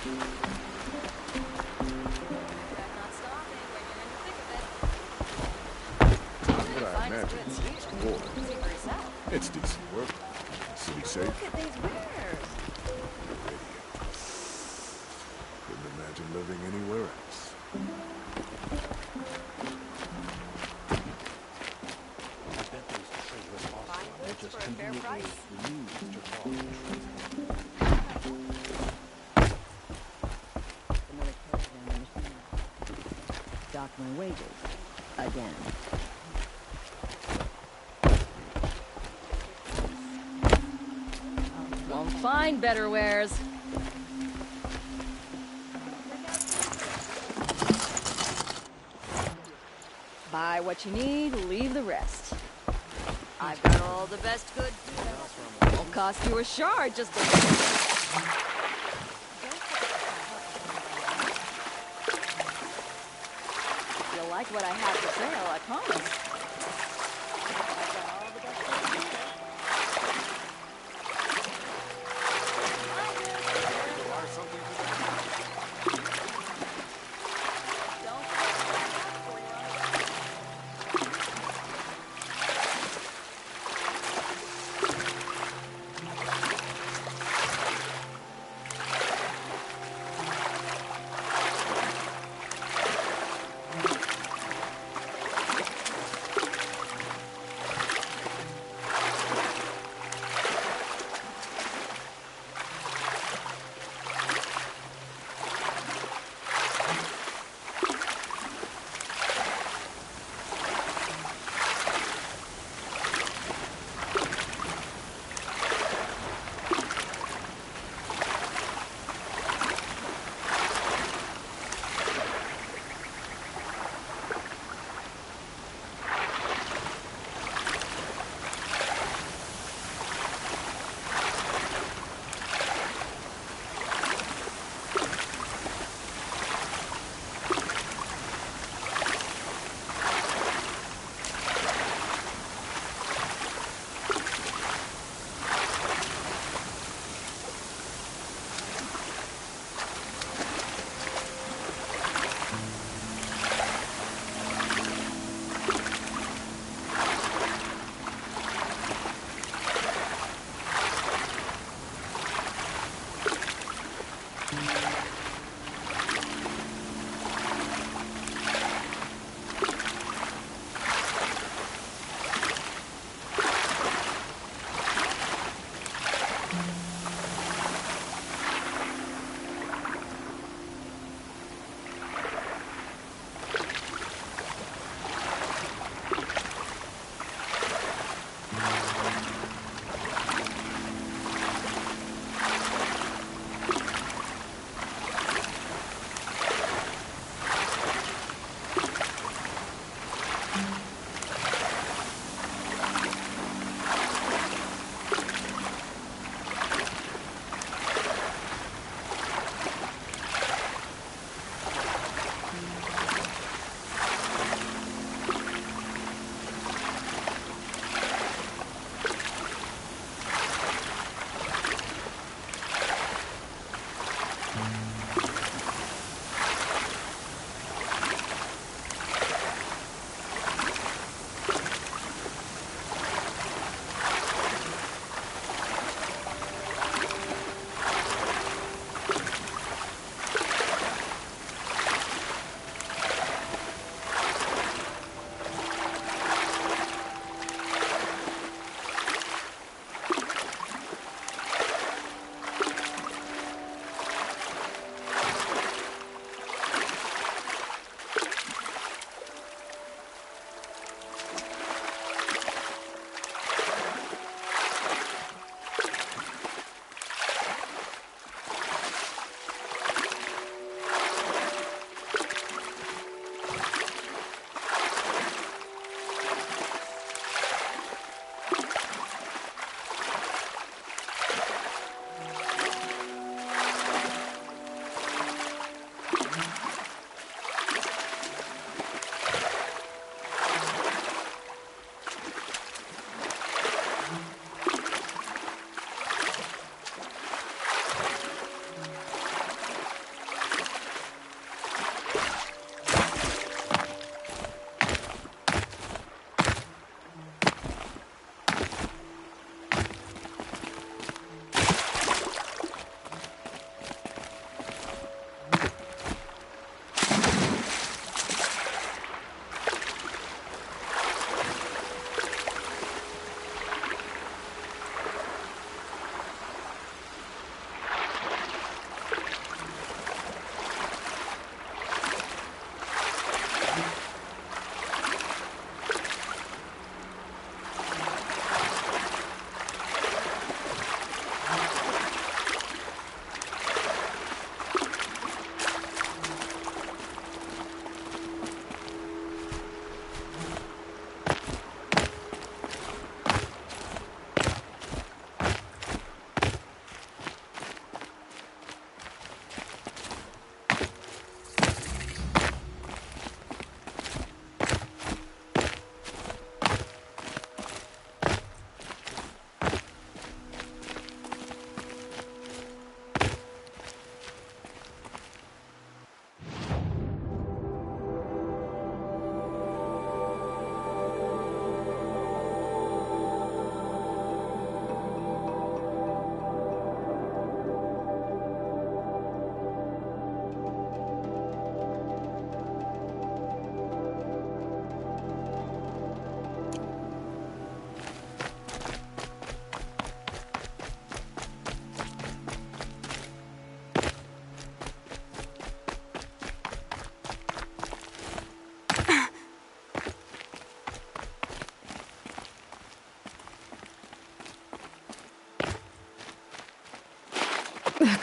What I imagine is just war. It's decent work. City safe. Look at these wares. Couldn't imagine living anywhere else. I bet those treasures are just conveniently used to rob Another caravan in the field. Dock my wages. Again. Won't find better wares. Buy what you need, leave the rest. I've got all the best goods. Won't cost you a shard, just You'll like what I have for sale, I promise.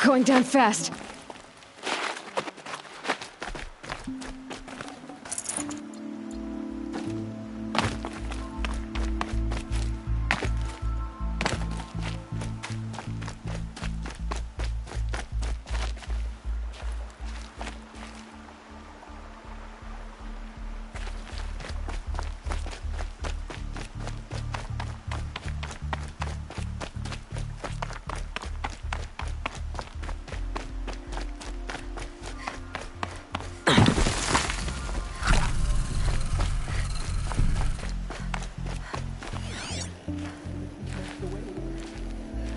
Going down fast.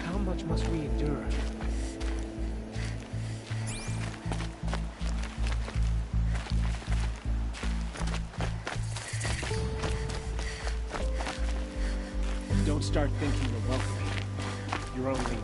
How much must we endure? Don't start thinking you're welcome here. Your own leader.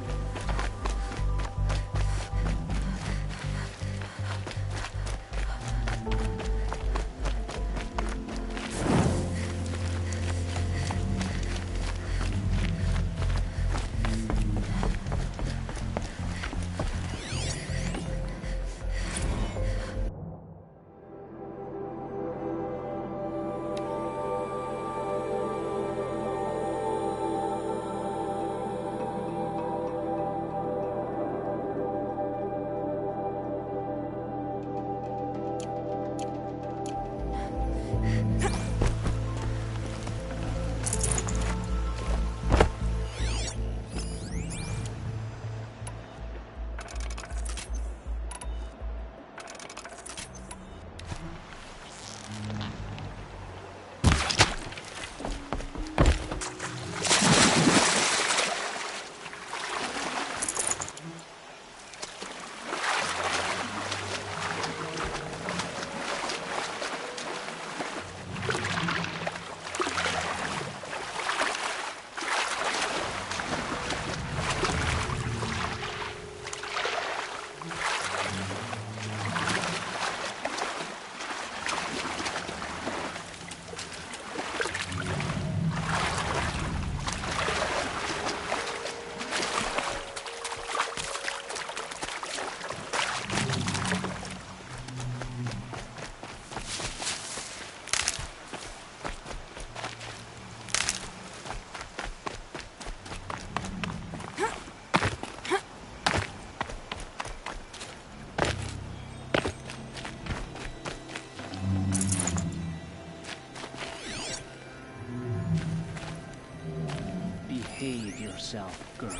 Behave yourself, girl.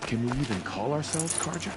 Can we even call ourselves Carja?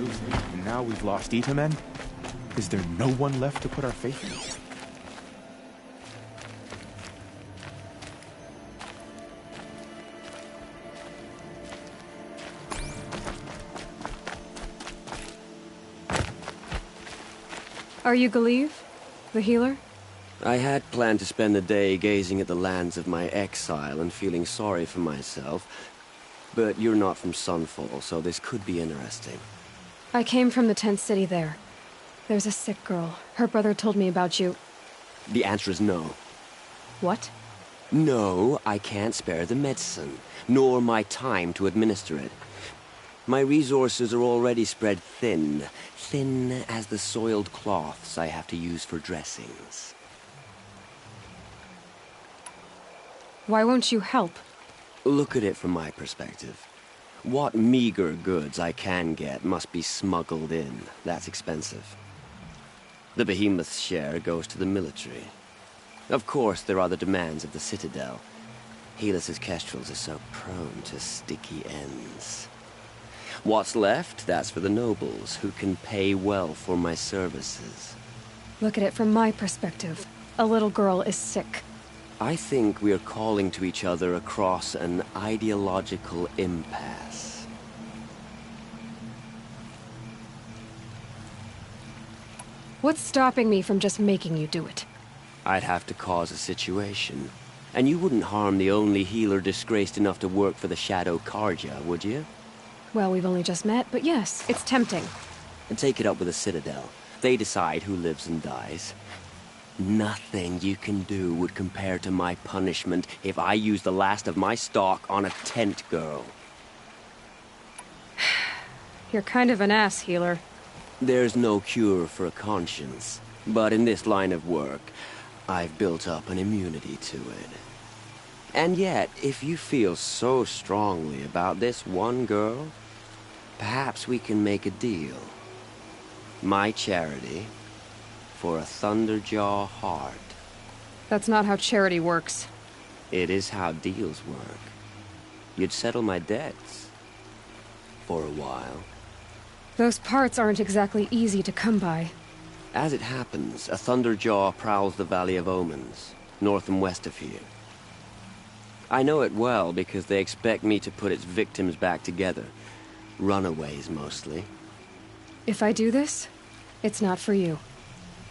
And now we've lost Itamen? Is there no one left to put our faith in? Are you Galeev, the healer? I had planned to spend the day gazing at the lands of my exile and feeling sorry for myself, but you're not from Sunfall, so this could be interesting. I came from the tent city there. There's a sick girl. Her brother told me about you. The answer is no. What? No, I can't spare the medicine, nor my time to administer it. My resources are already spread thin as the soiled cloths I have to use for dressings. Why won't you help? Look at it from my perspective. What meager goods I can get must be smuggled in. That's expensive. The behemoth's share goes to the military. Of course, there are the demands of the Citadel. Helis's kestrels are so prone to sticky ends. What's left, that's for the nobles, who can pay well for my services. Look at it from my perspective. A little girl is sick. I think we are calling to each other across an ideological impasse. What's stopping me from just making you do it? I'd have to cause a situation. And you wouldn't harm the only healer disgraced enough to work for the Shadow Karja, would you? Well, we've only just met, but yes, it's tempting. And take it up with the Citadel. They decide who lives and dies. Nothing you can do would compare to my punishment if I use the last of my stock on a tent girl. You're kind of an ass, healer. There's no cure for a conscience, but in this line of work, I've built up an immunity to it. And yet, if you feel so strongly about this one girl, perhaps we can make a deal. My charity for a Thunderjaw heart. That's not how charity works. It is how deals work. You'd settle my debts. For a while. Those parts aren't exactly easy to come by. As it happens, a Thunderjaw prowls the Valley of Omens, north and west of here. I know it well because they expect me to put its victims back together. Runaways, mostly. If I do this, it's not for you.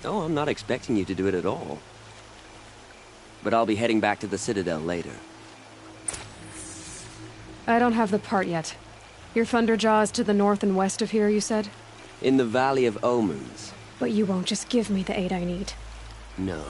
Oh, I'm not expecting you to do it at all. But I'll be heading back to the Citadel later. I don't have the part yet. Your Thunderjaw is to the north and west of here, you said? In the Valley of Omens. But you won't just give me the aid I need. No.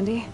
handy?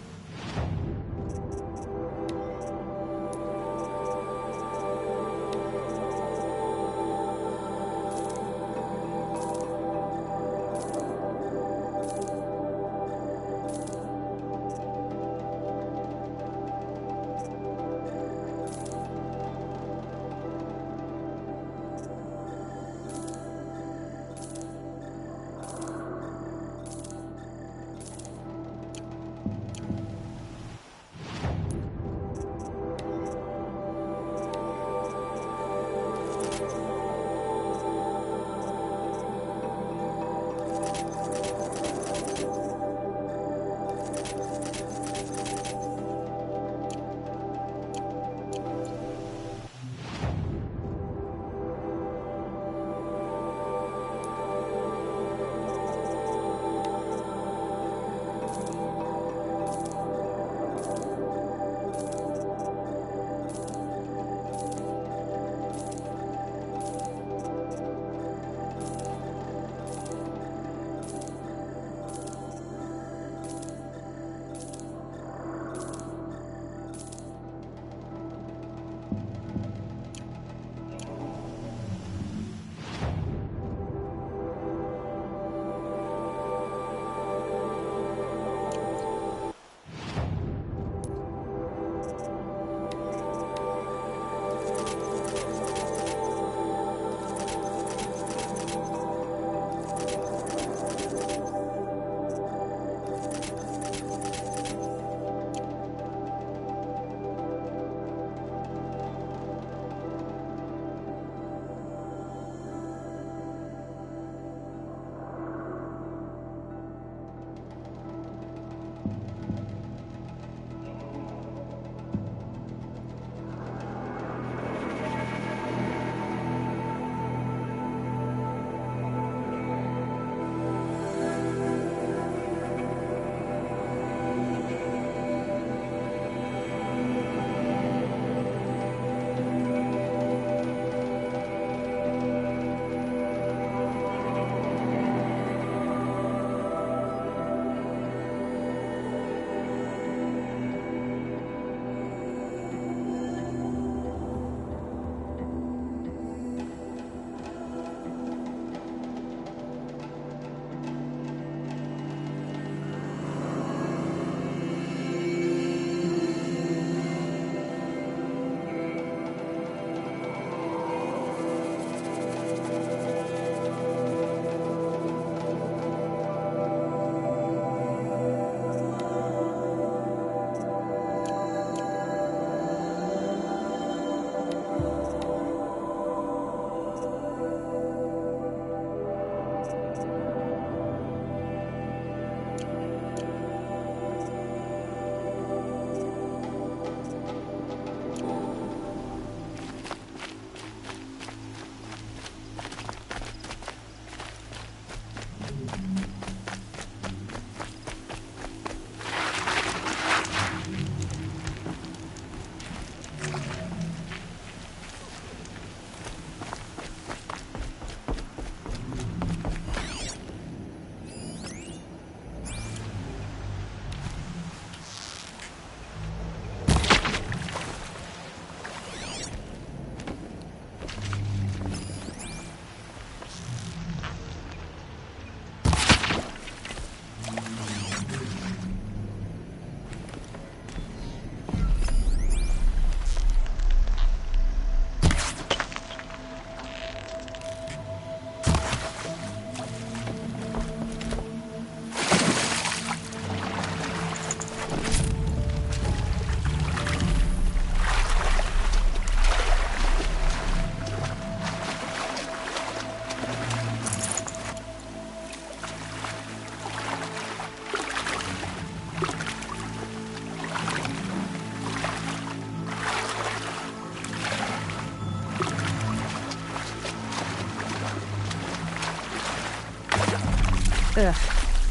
Ugh,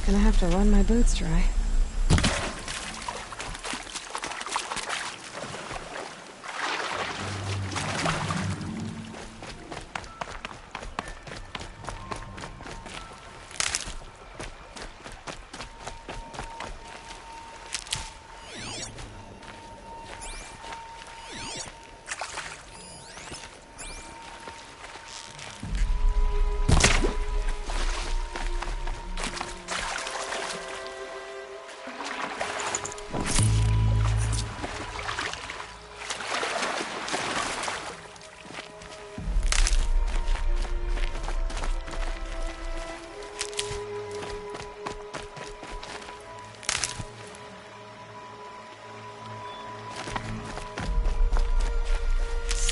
gonna have to run my boots dry.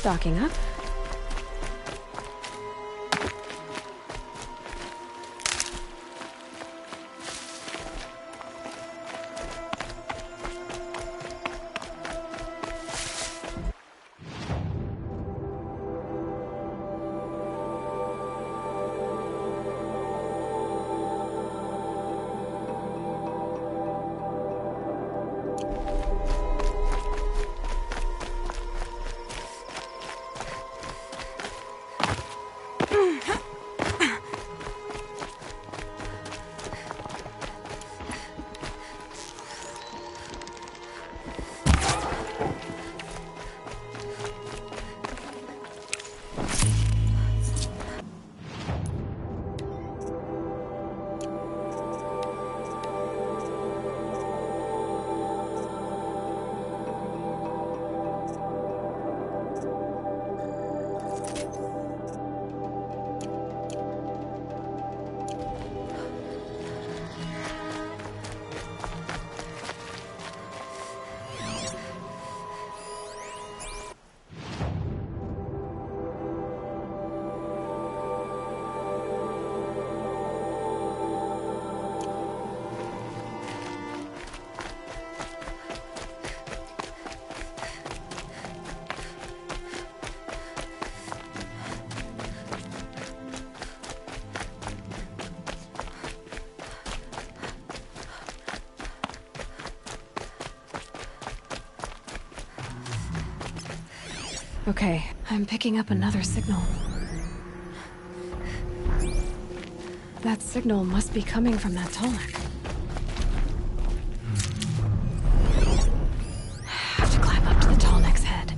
stocking up. Okay, I'm picking up another signal. That signal must be coming from that Tolnik. Have to climb up to the Tolnik's head.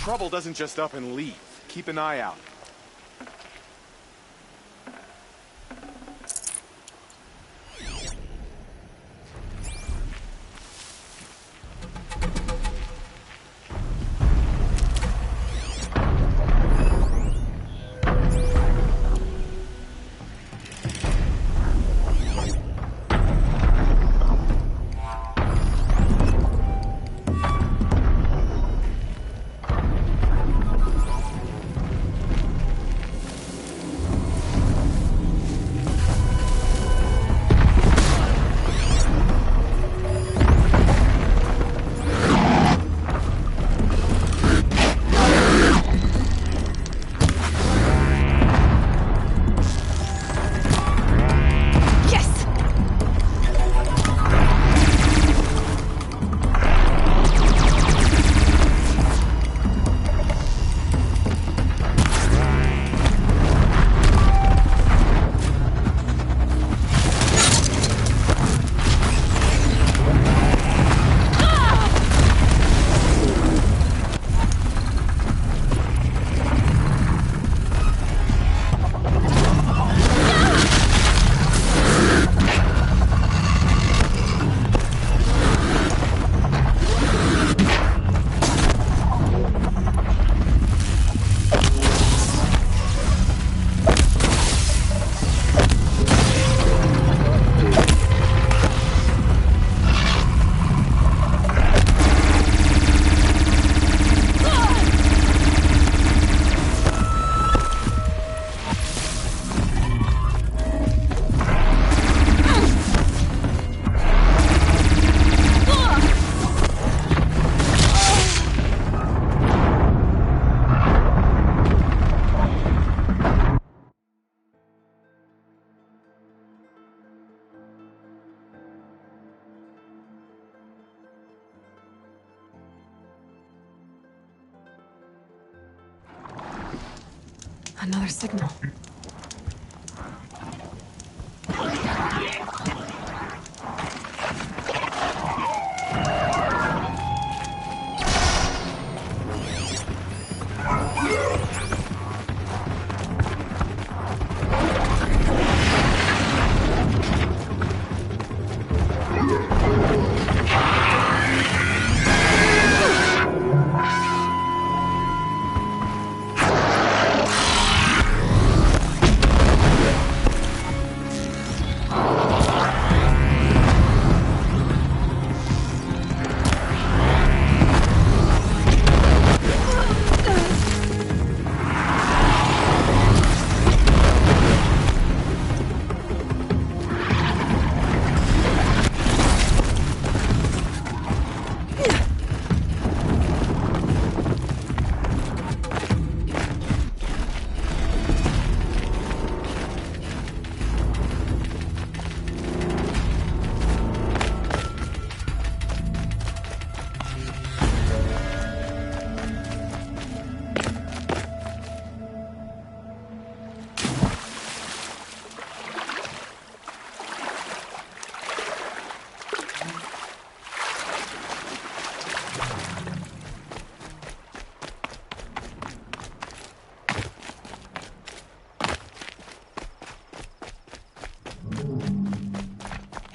trouble doesn't just up and leave. Keep an eye out. Another signal.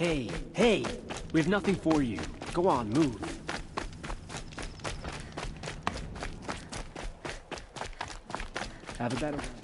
Hey, hey! We have nothing for you. Go on, move. Have a better one.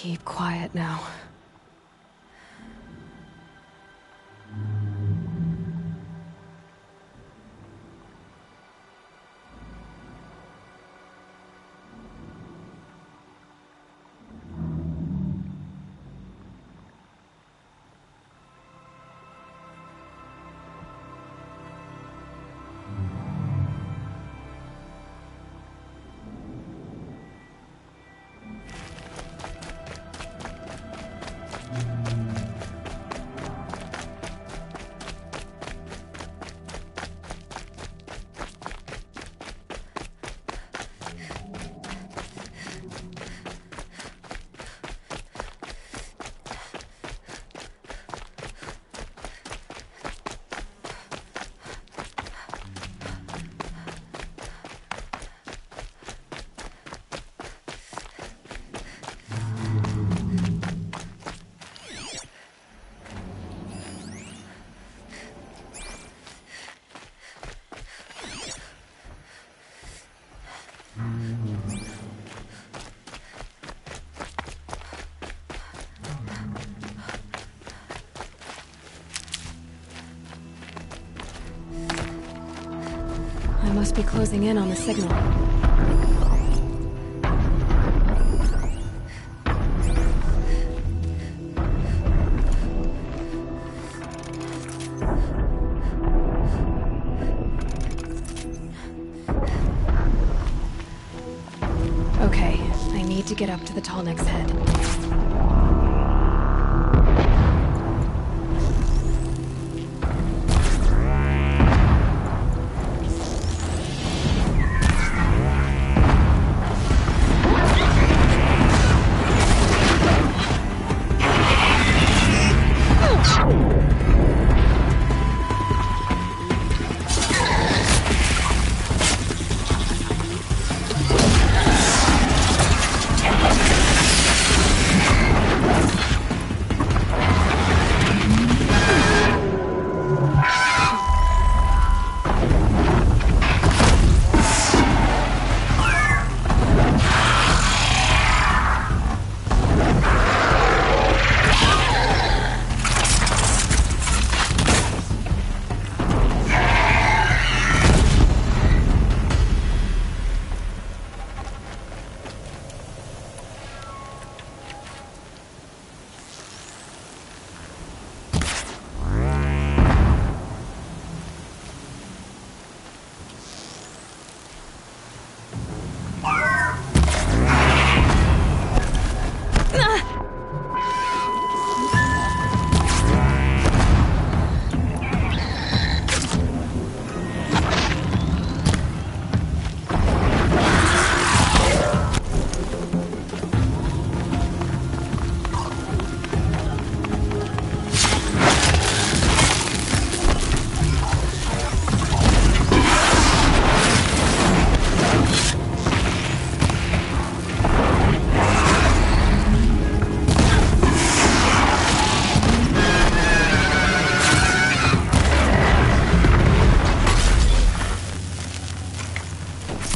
Keep quiet now. I must be closing in on the signal. Okay, I need to get up to the Tallneck's head.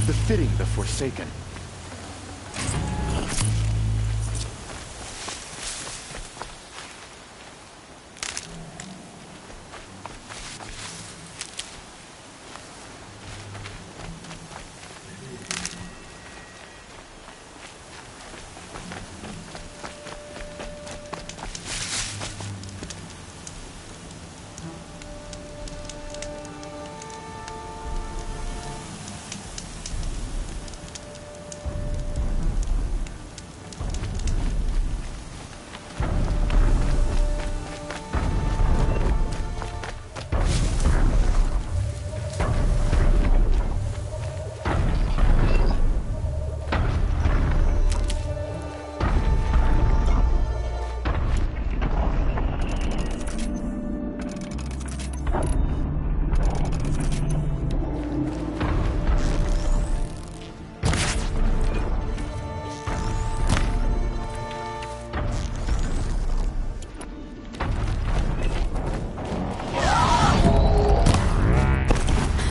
Befitting the Forsaken.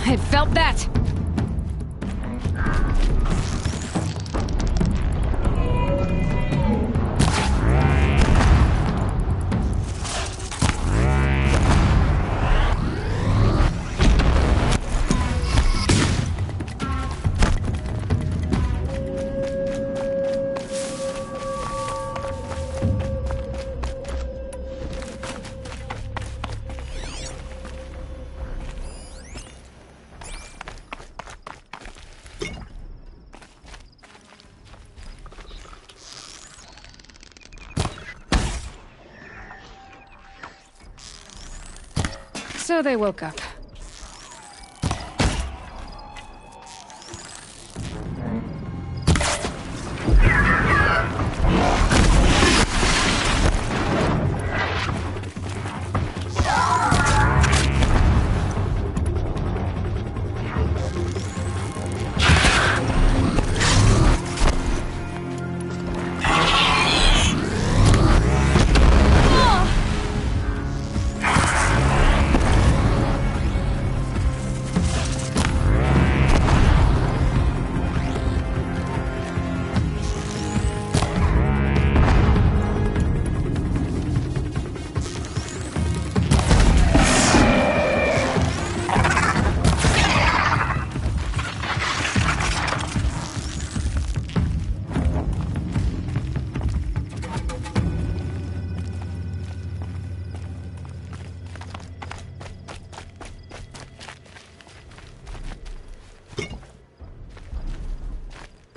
I felt that! So they woke up.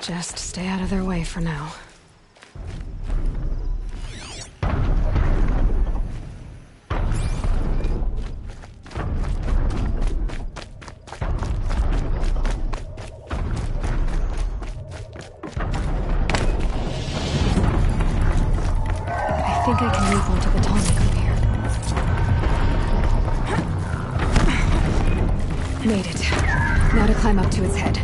Just stay out of their way for now. I think I can move onto the tonic from here. Made it. Now to climb up to its head.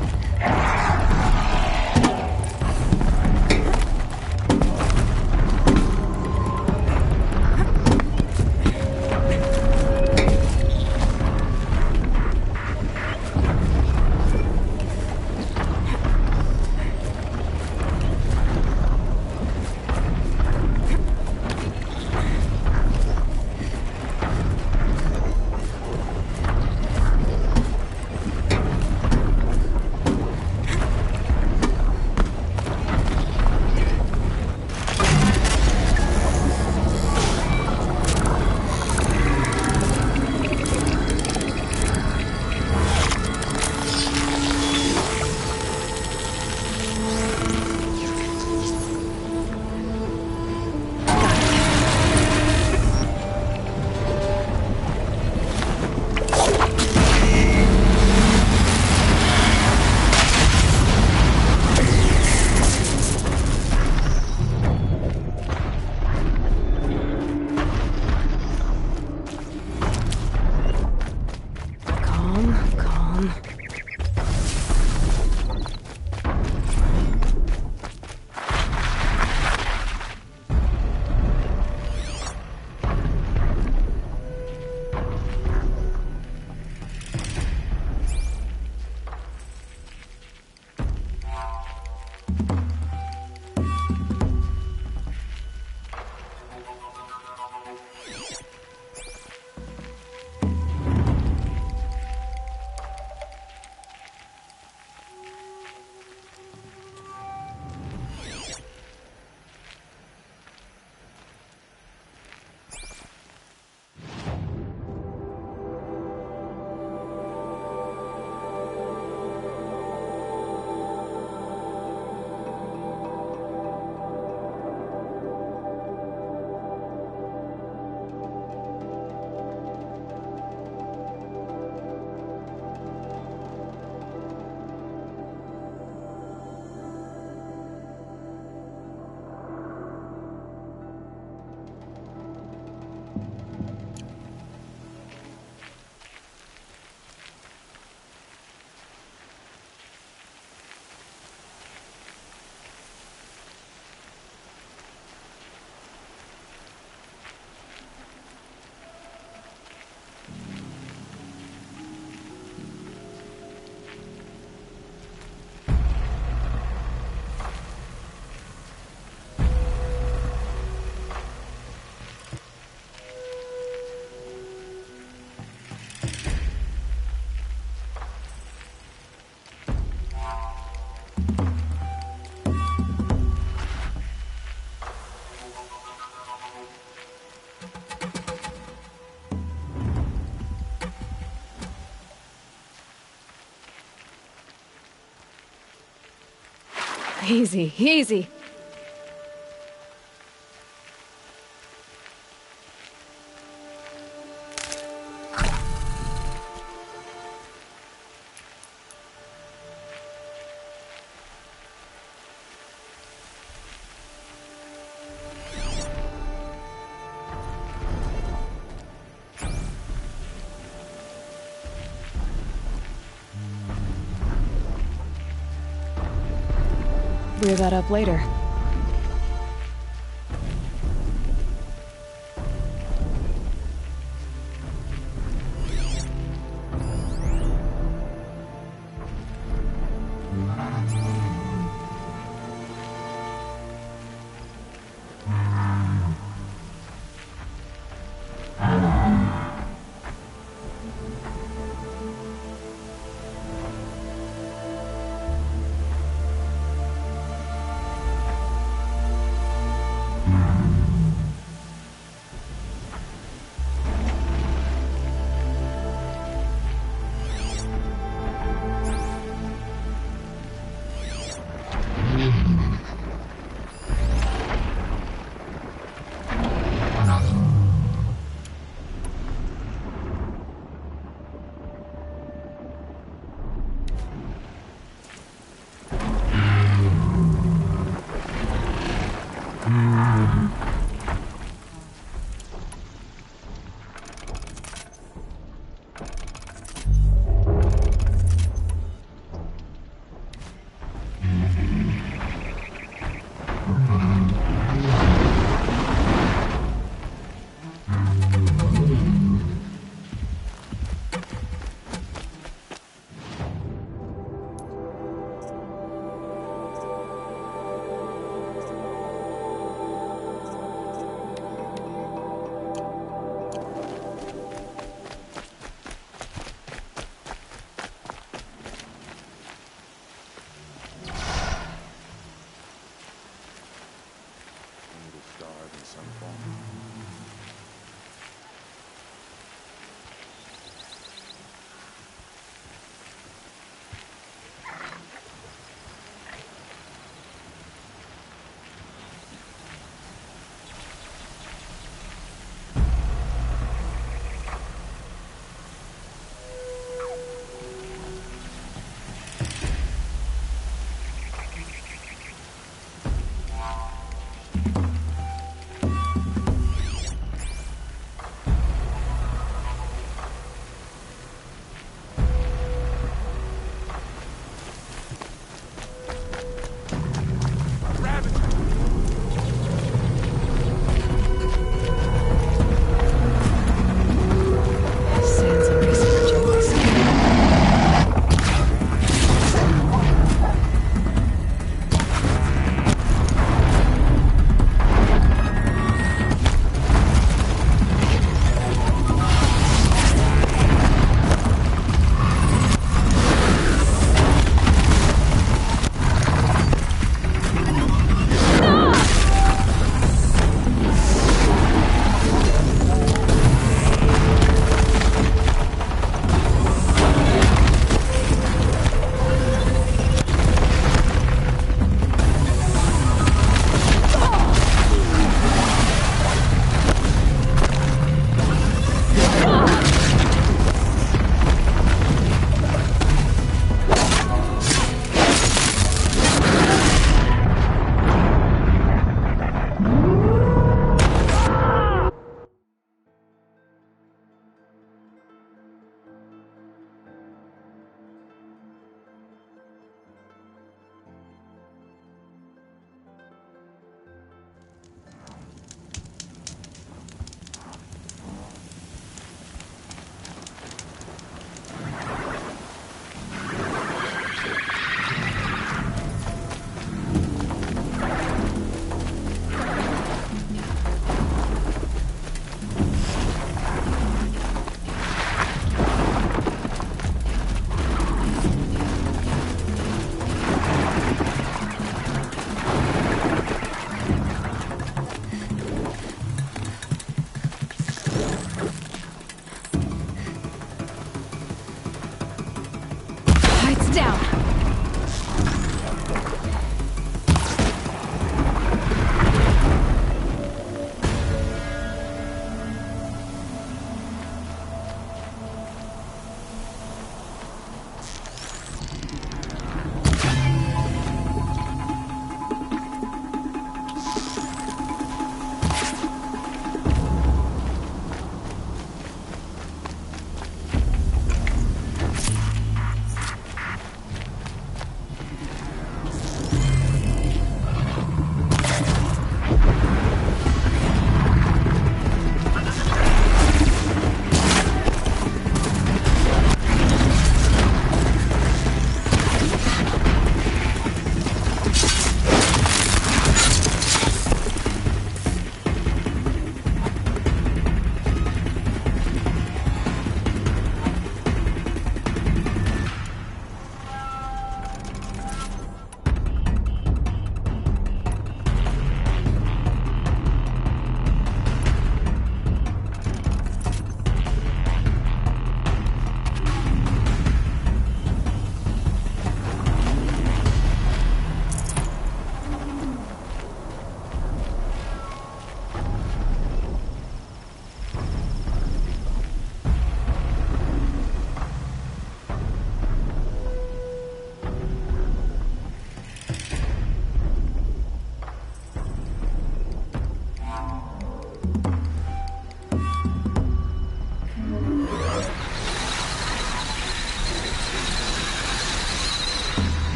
Easy, easy. clear that up later.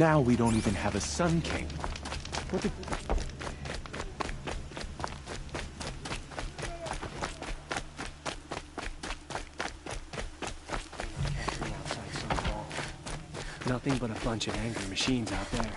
Now we don't even have a Sun King. What the... Camping outside some ball. Nothing but a bunch of angry machines out there.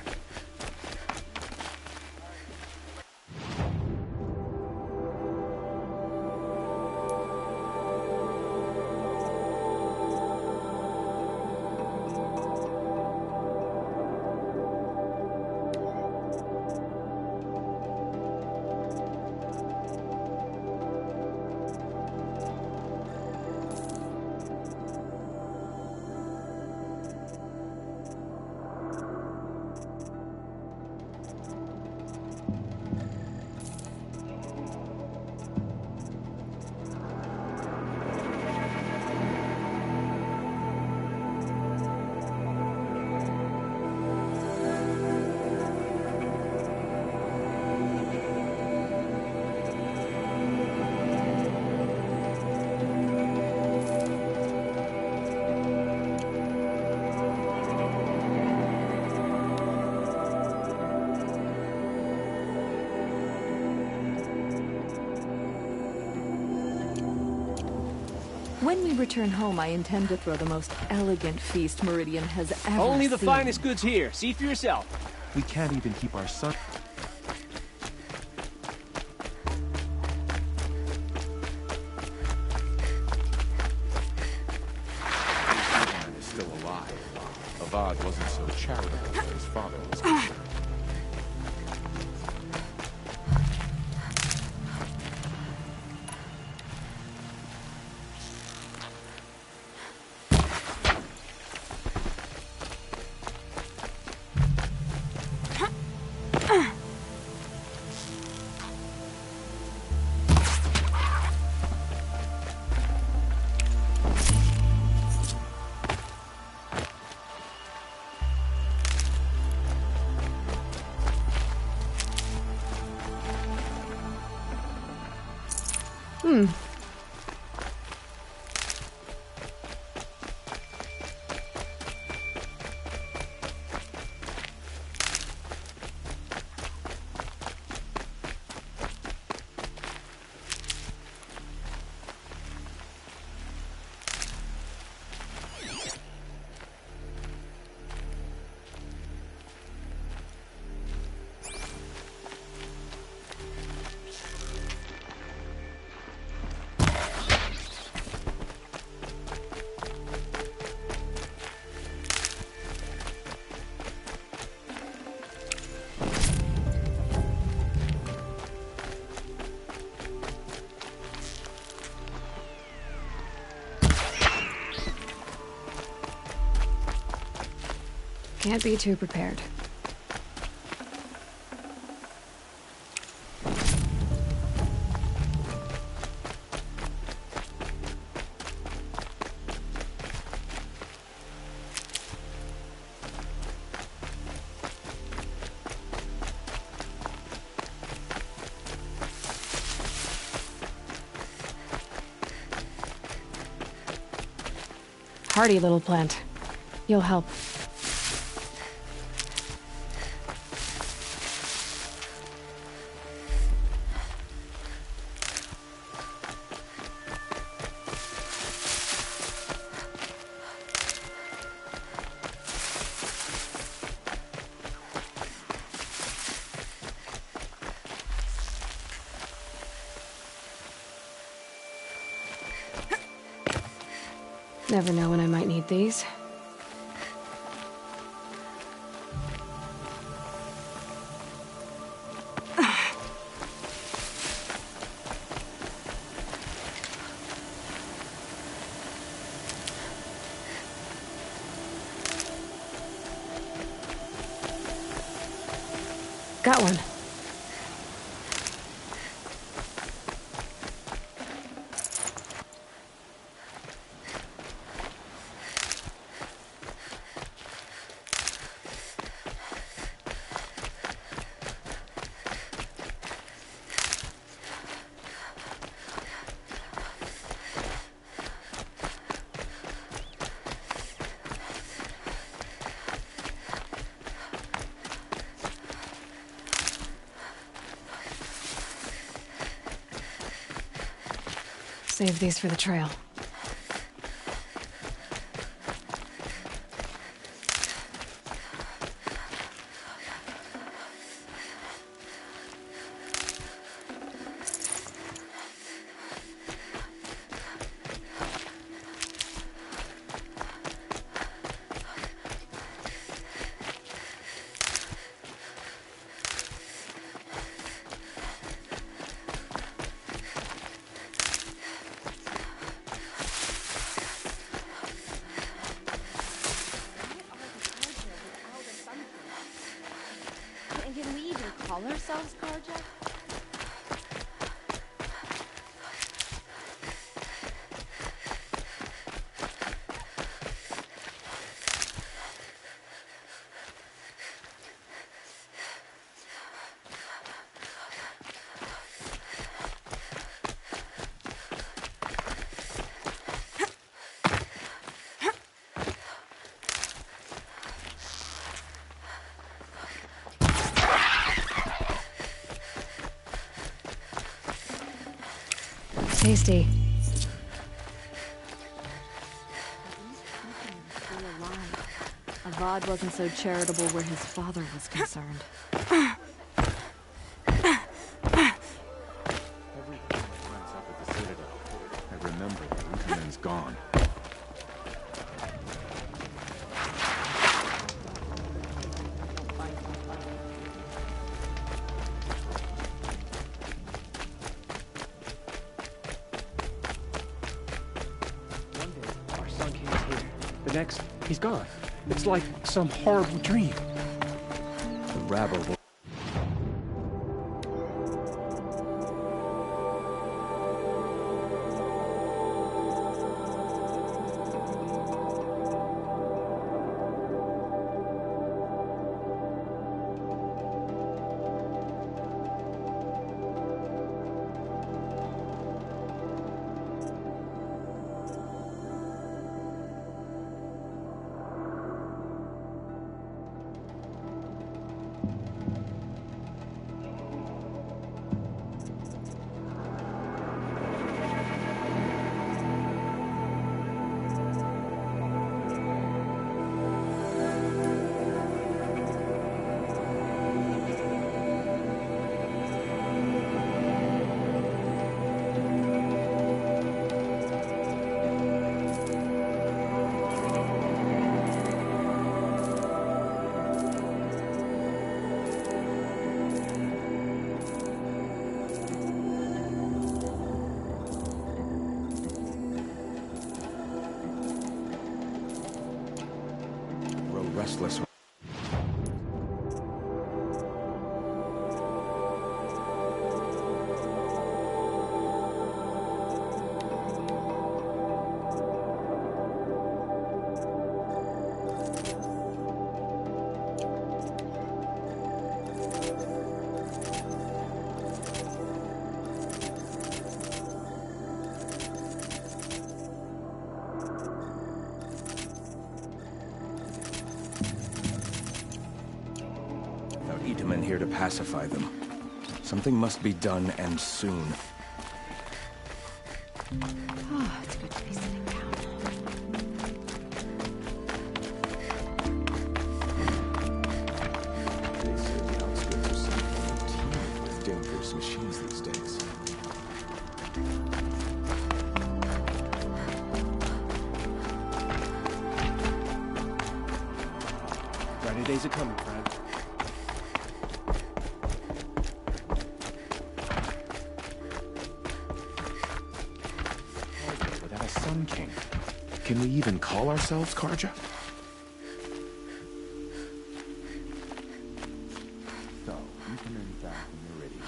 When we return home, I intend to throw the most elegant feast Meridian has ever Only the seen. finest goods here. See for yourself. We can't even keep our son... Man is still alive. Avad wasn't so charitable when his father was concerned. Can't be too prepared. Hardy little plant. You'll help. Never know when I might need these. Got one. Save these for the trail. And can we even call ourselves carjacked? Tasty. Still alive. Avad wasn't so charitable where his father was concerned. Everything runs up at the Citadel. I remember the Lieutenant's gone. Our son came here. The next, he's gone. It's like some horrible dream. The rabble will... Restless. Eatmen here to pacify them. Something must be done, and soon. Oh, it's good to be sitting down. They say the outskirts are simply teeming with dangerous machines these days. Brighter days are coming, friend. Without a Sun King, can we even call ourselves Karja? So, you come inside when you're ready.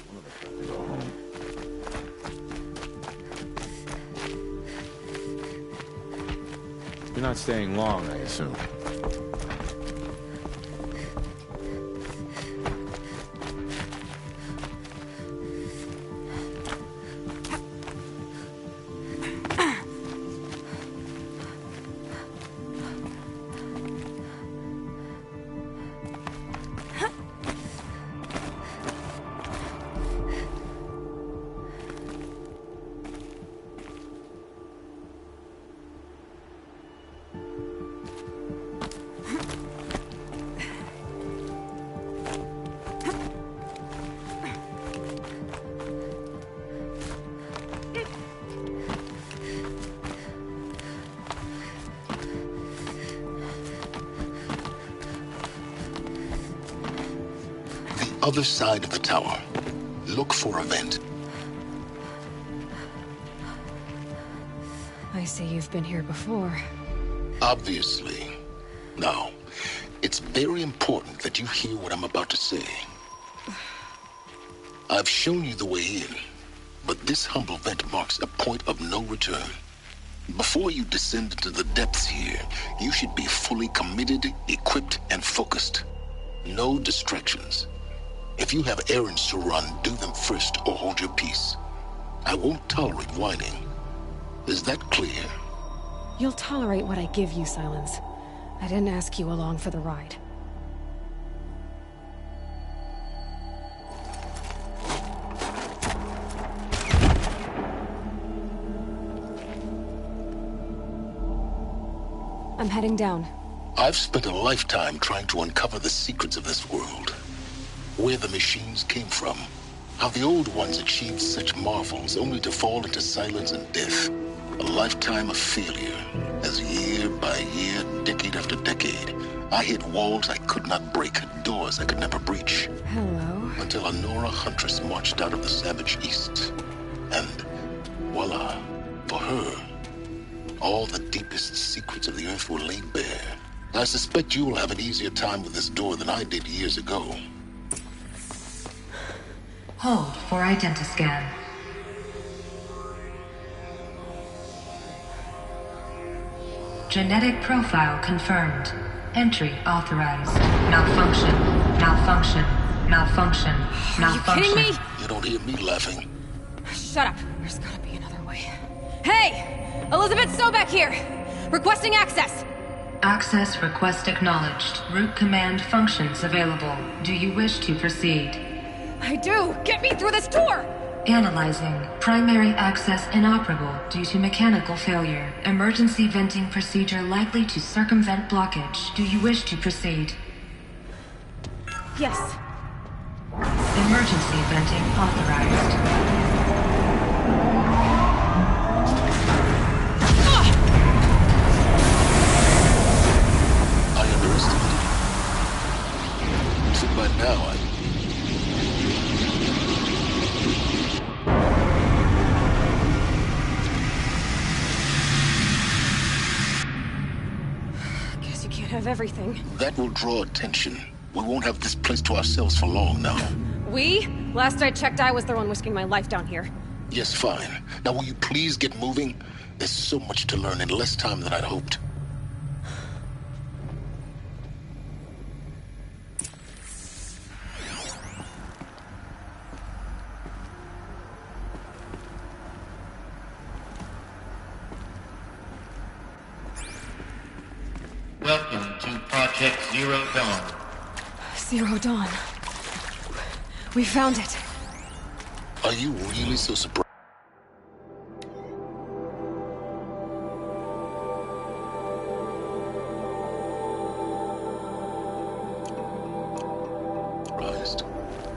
One of us has to go home. You're not staying long, I assume. Other side of the tower. Look for a vent. I see you've been here before. Obviously. Now, it's very important that you hear what I'm about to say. I've shown you the way in, but this humble vent marks a point of no return. Before you descend into the depths here, you should be fully committed, equipped, and focused. No distractions. If you have errands to run, do them first or hold your peace. I won't tolerate whining. Is that clear? You'll tolerate what I give you, Silence. I didn't ask you along for the ride. I'm heading down. I've spent a lifetime trying to uncover the secrets of this world. Where the machines came from. How the old ones achieved such marvels only to fall into silence and death. A lifetime of failure, as year by year, decade after decade, I hit walls I could not break, doors I could never breach. Hello. Until a Nora huntress marched out of the savage east. And voila, for her, all the deepest secrets of the earth were laid bare. I suspect you will have an easier time with this door than I did years ago. Hold for identiscan. Genetic profile confirmed. Entry authorized. Malfunction. Malfunction. Malfunction. Malfunction. Are you kidding me? You don't hear me laughing. Shut up. There's gotta be another way. Hey! Elizabeth Sobek here! Requesting access! Access request acknowledged. Root command functions available. Do you wish to proceed? I do! Get me through this door! Analyzing. Primary access inoperable due to mechanical failure. Emergency venting procedure likely to circumvent blockage. Do you wish to proceed? Yes. Emergency venting authorized. I underestimated you. So by now, Guess you can't have everything. that will draw attention. We won't have this place to ourselves for long now. We? Last I checked, I was the one risking my life down here. Yes, fine. Now will you please get moving? There's so much to learn in less time than I'd hoped. Welcome to Project Zero Dawn. Zero Dawn. We found it. Are you really so surprised?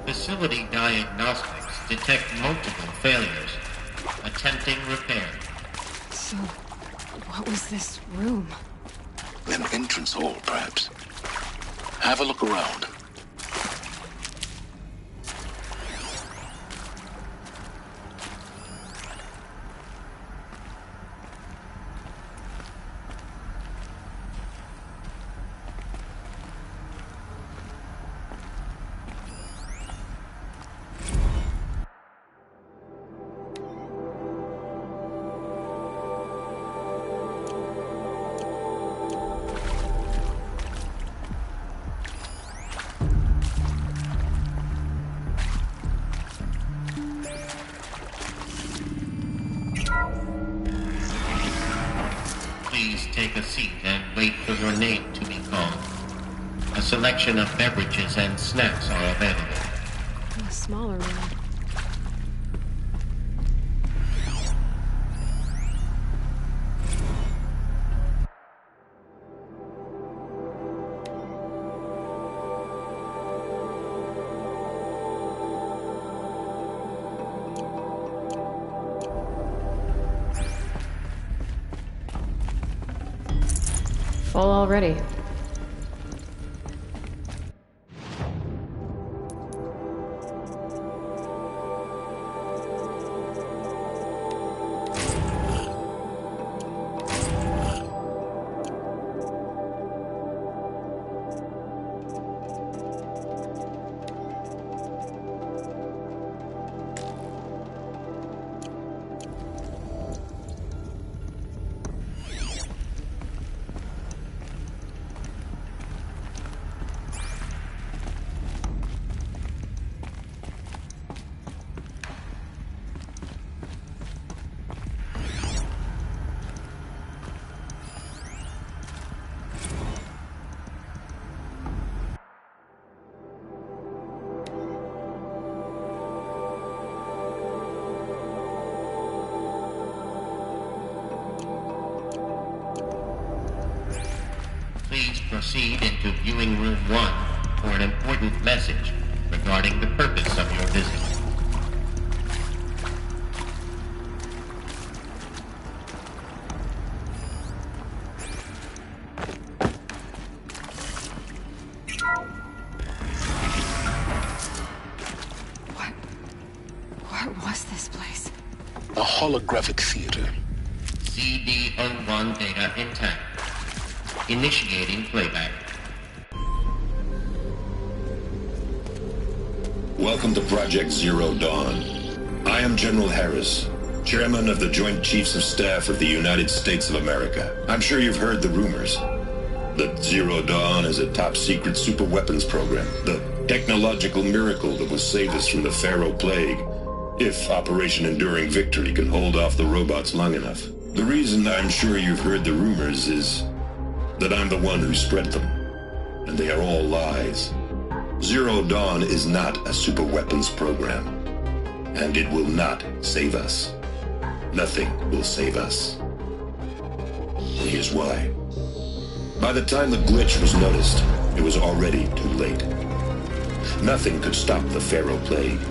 Facility diagnostics detect multiple failures. Attempting repair. So, what was this room? An entrance hall, perhaps. Have a look around. Please take a seat and wait for your name to be called. A selection of beverages and snacks are available. A smaller room. Full already. Please proceed into viewing room 1 for an important message regarding the purpose of your visit. What was this place? A holographic theater. CD01 data intact. Initiating playback. Welcome to Project Zero Dawn. I am General Harris, Chairman of the Joint Chiefs of Staff of the United States of America. I'm sure you've heard the rumors that Zero Dawn is a top-secret superweapons program, the technological miracle that will save us from the Pharaoh Plague, if Operation Enduring Victory can hold off the robots long enough. The reason I'm sure you've heard the rumors is that I'm the one who spread them, and they are all lies. Zero Dawn is not a superweapons program, and it will not save us. Nothing will save us. Here's why. By the time the glitch was noticed, it was already too late. Nothing could stop the Pharaoh Plague.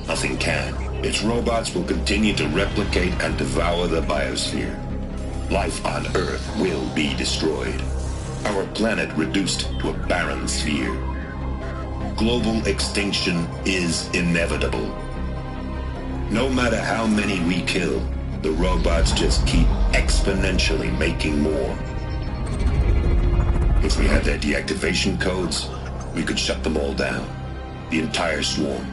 Nothing can. Its robots will continue to replicate and devour the biosphere. Life on Earth will be destroyed. Our planet reduced to a barren sphere. Global extinction is inevitable. No matter how many we kill, the robots just keep exponentially making more. If we had their deactivation codes, we could shut them all down. The entire swarm.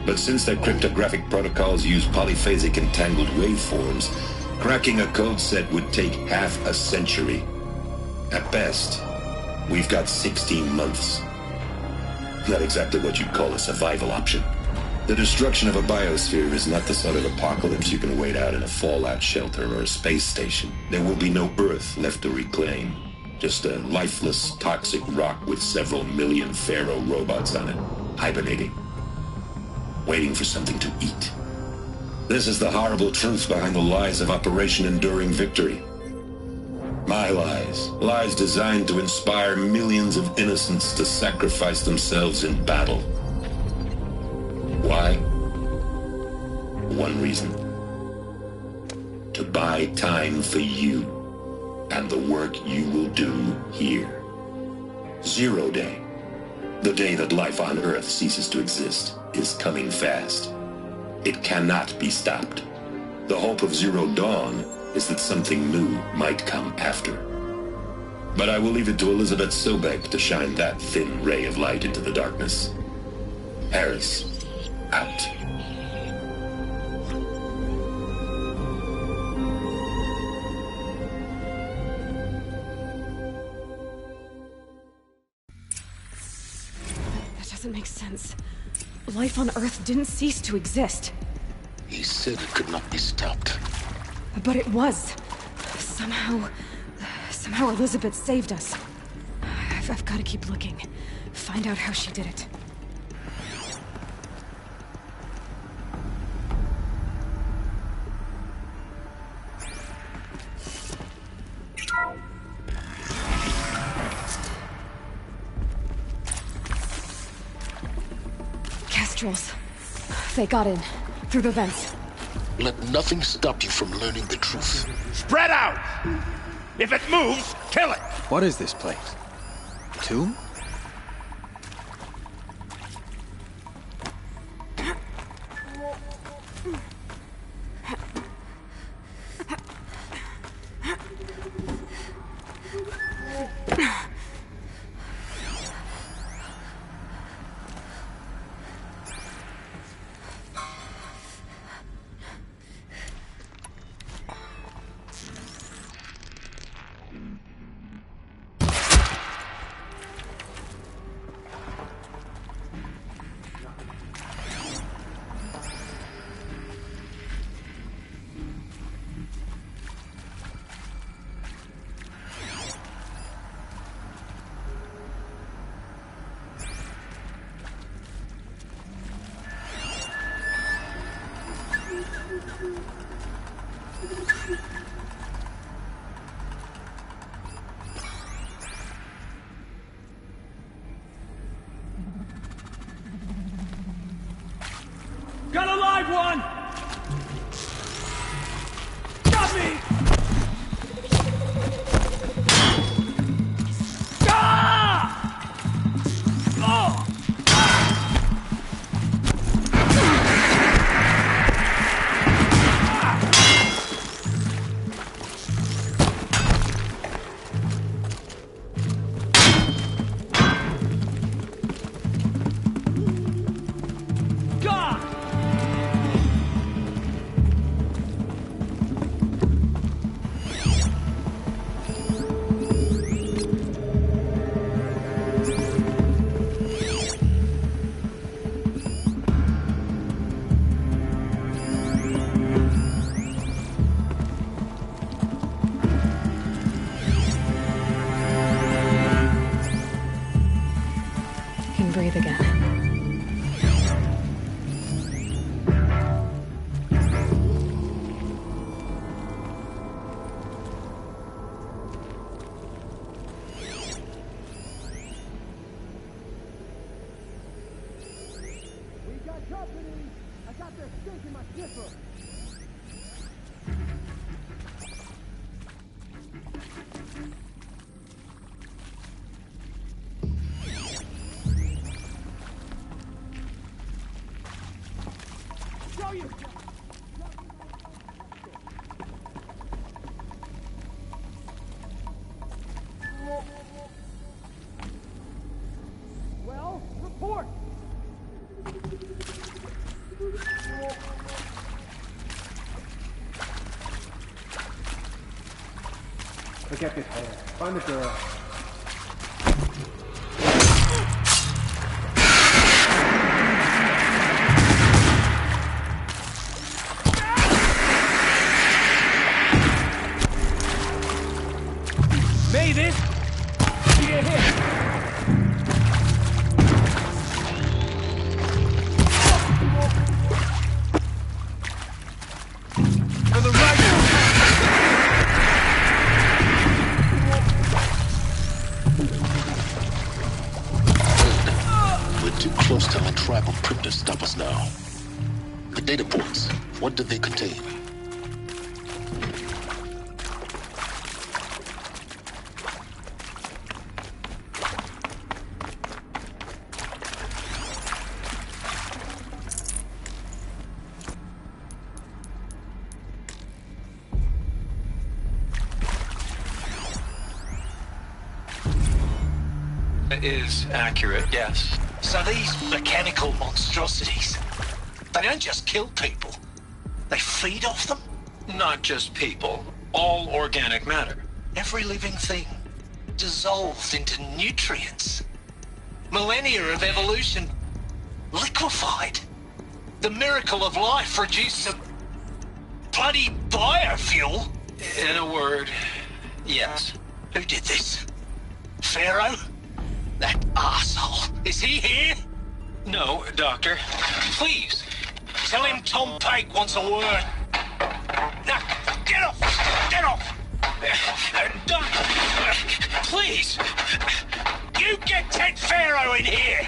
But since their cryptographic protocols use polyphasic entangled waveforms, cracking a code set would take half a century. At best, we've got 16 months. Not exactly what you'd call a survival option. The destruction of a biosphere is not the sort of apocalypse you can wait out in a fallout shelter or a space station. There will be no Earth left to reclaim. Just a lifeless, toxic rock with several million Pharaoh robots on it, hibernating, waiting for something to eat. This is the horrible truth behind the lies of Operation Enduring Victory. My lies. Lies designed to inspire millions of innocents to sacrifice themselves in battle. Why? One reason. To buy time for you and the work you will do here. Zero Day. The day that life on Earth ceases to exist is coming fast. It cannot be stopped. The hope of Zero Dawn is that something new might come after. But I will leave it to Elizabeth Sobek to shine that thin ray of light into the darkness. Harris, out. That doesn't make sense. Life on Earth didn't cease to exist. He said it could not be stopped. But it was. Somehow Elizabeth saved us. I've got to keep looking. Find out how she did it. Kestrels. They got in. Through the vents. Let nothing stop you from learning the truth. Spread out! If it moves, kill it! What is this place? A tomb? Got a live one! Got me! Ah! Oh! Can breathe again. We got company! I got their stink in my zipper! Show you! Well, report! Forget this hair. Find the girl. Made it! Get hit! To the right! We're too close to our tribal crypt to stop us now. The data ports, what do they contain? is accurate, yes. So these mechanical monstrosities, they don't just kill people, they feed off them? Not just people, all organic matter. Every living thing dissolved into nutrients. Millennia of evolution liquefied. The miracle of life reduced to bloody biofuel. In a word, yes. Who did this? Pharaoh? That arsehole. Is he here? No, Doctor. Please, tell him Tom Pake wants a word. Now, get off! Get off! Doc, please! You get Ted Pharaoh in here!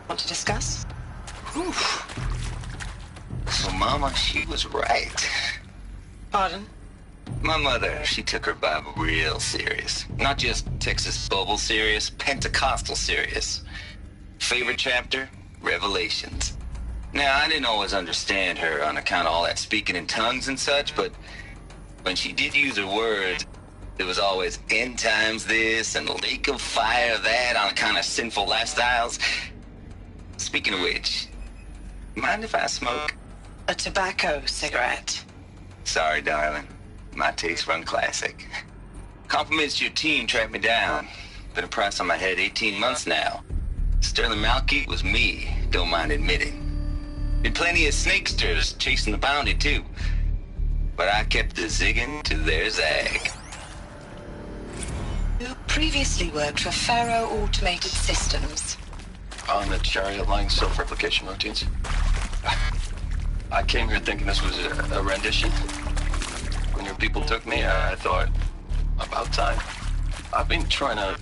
Want to discuss? Whew. So Mama, she was right. Pardon? My mother, she took her Bible real serious. Not just Texas Bible serious, Pentecostal serious. Favorite chapter? Revelations. Now, I didn't always understand her on account of all that speaking in tongues and such, but when she did use her words, there was always end times this and lake of fire that on account of sinful lifestyles. Speaking of which, mind if I smoke? A tobacco cigarette. Sorry, darling. My taste run classic. Compliments to your team tracked me down. Been a price on my head 18 months now. Sterling Malky was me, don't mind admitting. Been plenty of snakesters chasing the bounty, too. But I kept the zigging to their zag. You previously worked for Pharaoh Automated Systems. On the chariot line self-replication routines. I came here thinking this was a rendition. When your people took me, I thought, about time. I've been trying to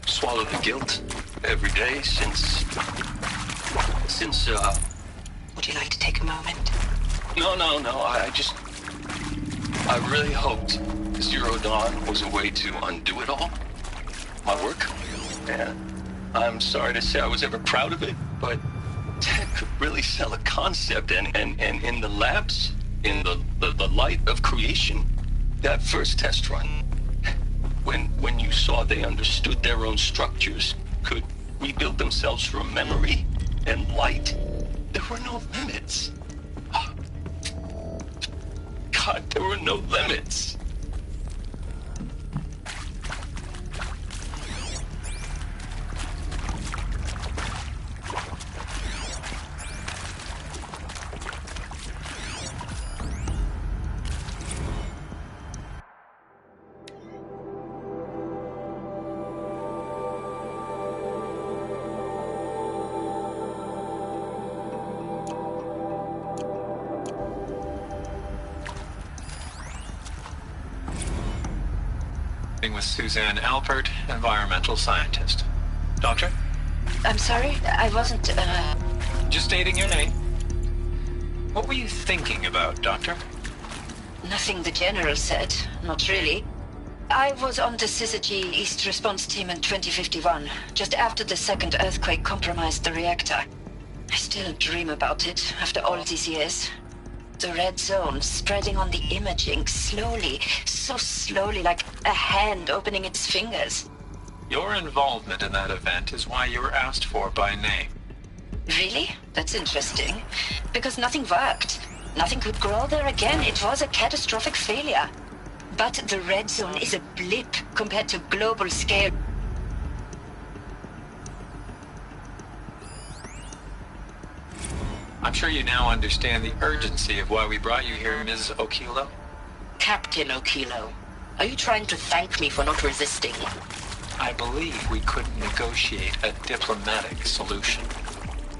swallow the guilt every day since... Would you like to take a moment? No, I really hoped Zero Dawn was a way to undo it all. My work. And I'm sorry to say I was ever proud of it, but Ted could really sell a concept, and in the labs, in the light of creation, that first test run, when you saw they understood their own structures, could rebuild themselves from memory and light, there were no limits. God, there were no limits. With Suzanne Alpert, environmental scientist. Doctor? I'm sorry, I wasn't, Just stating your name. What were you thinking about, Doctor? Nothing the General said, not really. I was on the Syzygy East Response Team in 2051, just after the second earthquake compromised the reactor. I still dream about it, after all these years. The red zone spreading on the imaging, slowly, so slowly, like a hand opening its fingers. Your involvement in that event is why you were asked for by name. Really? That's interesting. Because nothing worked. Nothing could grow there again. It was a catastrophic failure. But the red zone is a blip compared to global scale. I'm sure you now understand the urgency of why we brought you here, Ms. Okilo. Captain Okilo, are you trying to thank me for not resisting? I believe we couldn't negotiate a diplomatic solution.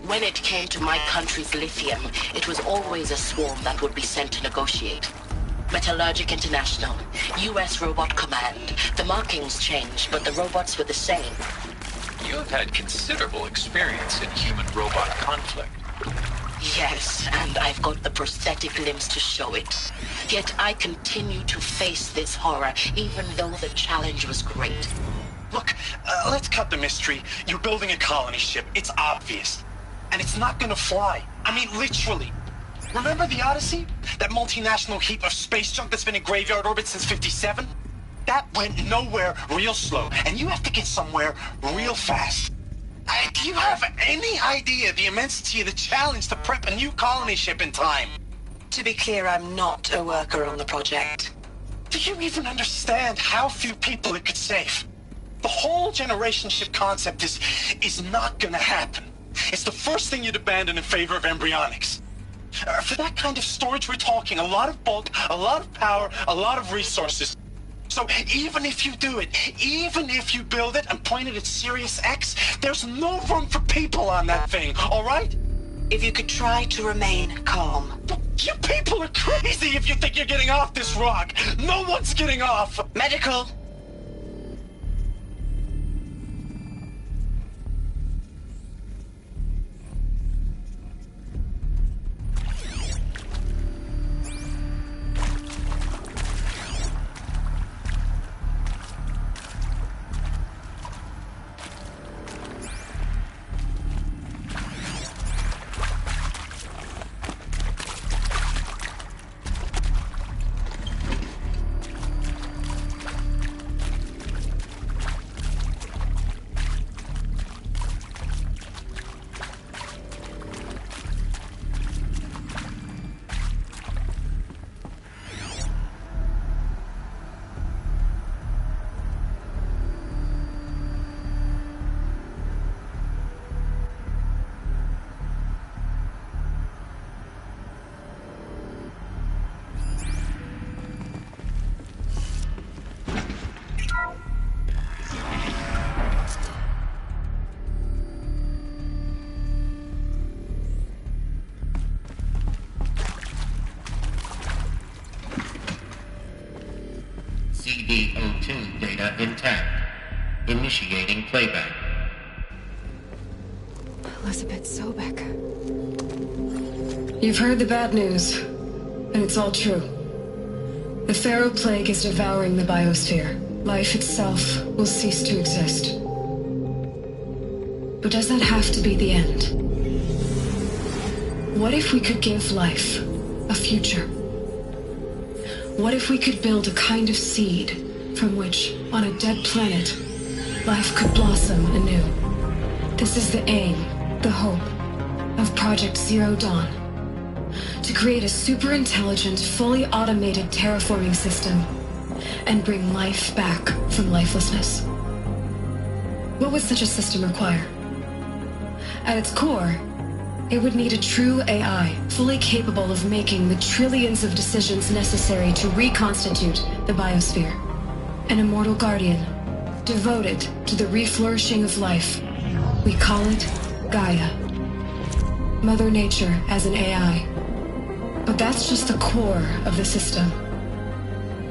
When it came to my country's lithium, it was always a swarm that would be sent to negotiate. Metallurgic International, U.S. Robot Command. The markings changed, but the robots were the same. You have had considerable experience in human-robot conflict. Yes, and I've got the prosthetic limbs to show it. Yet I continue to face this horror, even though the challenge was great. Look, let's cut the mystery. You're building a colony ship. It's obvious. And it's not gonna fly. I mean, literally. Remember the Odyssey? That multinational heap of space junk that's been in graveyard orbit since 57? That went nowhere real slow. And you have to get somewhere real fast. Do you have any idea the immensity of the challenge to prep a new colony ship in time? To be clear, I'm not a worker on the project. Do you even understand how few people it could save? The whole generation ship concept is not gonna happen. It's the first thing you'd abandon in favor of embryonics. For that kind of storage, we're talking a lot of bulk, a lot of power, a lot of resources. So even if you do it, even if you build it and point it at Sirius X, there's no room for people on that thing, all right? If you could try to remain calm. You people are crazy if you think you're getting off this rock. No one's getting off. Medical. CD02 data intact. Initiating playback. Elizabeth Sobek. You've heard the bad news, and it's all true. The Pharaoh Plague is devouring the biosphere. Life itself will cease to exist. But does that have to be the end? What if we could give life a future? What if we could build a kind of seed from which, on a dead planet, life could blossom anew? This is the aim, the hope, of Project Zero Dawn. To create a super-intelligent, fully automated terraforming system and bring life back from lifelessness. What would such a system require? At its core, it would need a true AI, fully capable of making the trillions of decisions necessary to reconstitute the biosphere. An immortal guardian, devoted to the reflourishing of life. We call it Gaia. Mother Nature as an AI. But that's just the core of the system.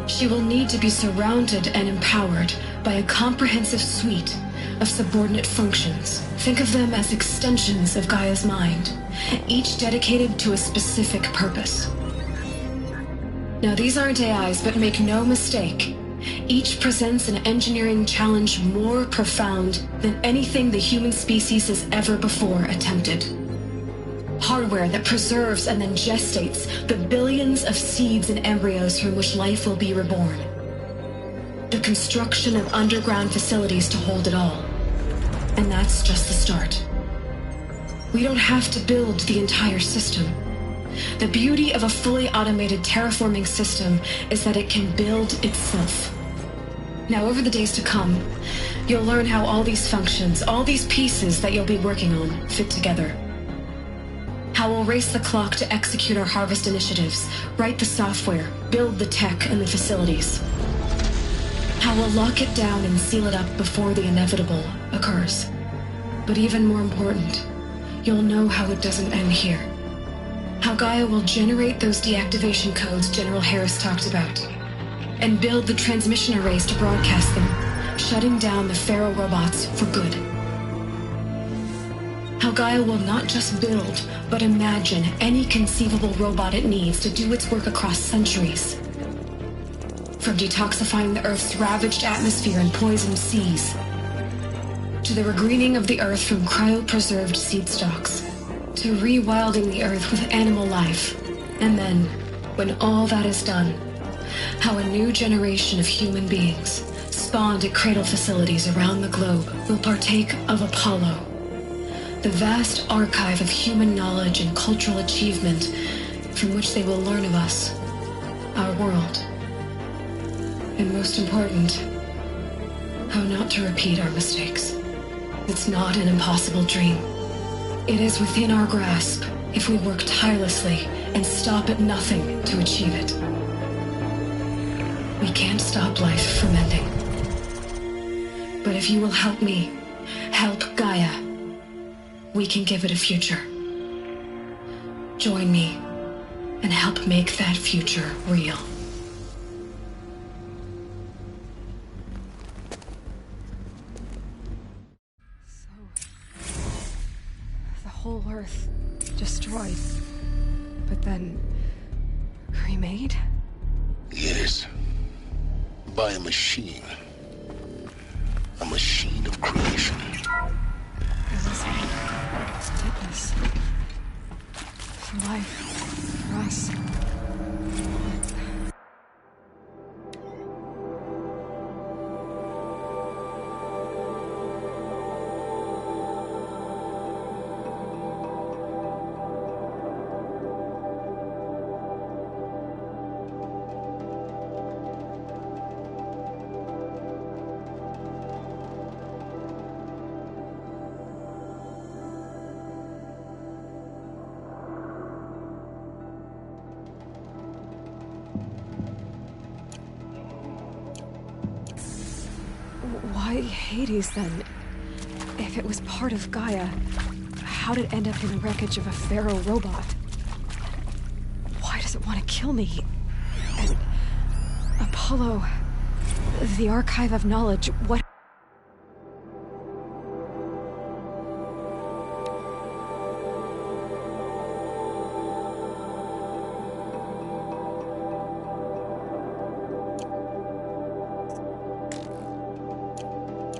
She will need to be surrounded and empowered by a comprehensive suite of subordinate functions. Think of them as extensions of Gaia's mind, each dedicated to a specific purpose. Now, these aren't AIs, but make no mistake, each presents an engineering challenge more profound than anything the human species has ever before attempted. Hardware that preserves and then gestates the billions of seeds and embryos from which life will be reborn. The construction of underground facilities to hold it all. And that's just the start. We don't have to build the entire system. The beauty of a fully automated terraforming system is that it can build itself. Now, over the days to come, you'll learn how all these functions, all these pieces that you'll be working on, fit together. How we'll race the clock to execute our harvest initiatives, write the software, build the tech and the facilities. How we'll lock it down and seal it up before the inevitable occurs. But even more important, you'll know how it doesn't end here. How Gaia will generate those deactivation codes General Harris talked about, and build the transmission arrays to broadcast them, shutting down the Pharaoh robots for good. How Gaia will not just build, but imagine any conceivable robot it needs to do its work across centuries. From detoxifying the Earth's ravaged atmosphere and poisoned seas, to the regreening of the Earth from cryopreserved seed stalks, to rewilding the Earth with animal life. And then, when all that is done, how a new generation of human beings, spawned at cradle facilities around the globe, will partake of Apollo, the vast archive of human knowledge and cultural achievement from which they will learn of us, our world, and most important, how not to repeat our mistakes. It's not an impossible dream. It is within our grasp if we work tirelessly and stop at nothing to achieve it. We can't stop life from ending. But if you will help me, help Gaia, we can give it a future. Join me and help make that future real. The whole Earth destroyed, but then remade? Yes. By a machine. A machine of creation. Fitness. For life. For us. Why Hades, then? If it was part of Gaia, how'd it end up in the wreckage of a Pharaoh robot? Why does it want to kill me? And Apollo, the archive of knowledge, what...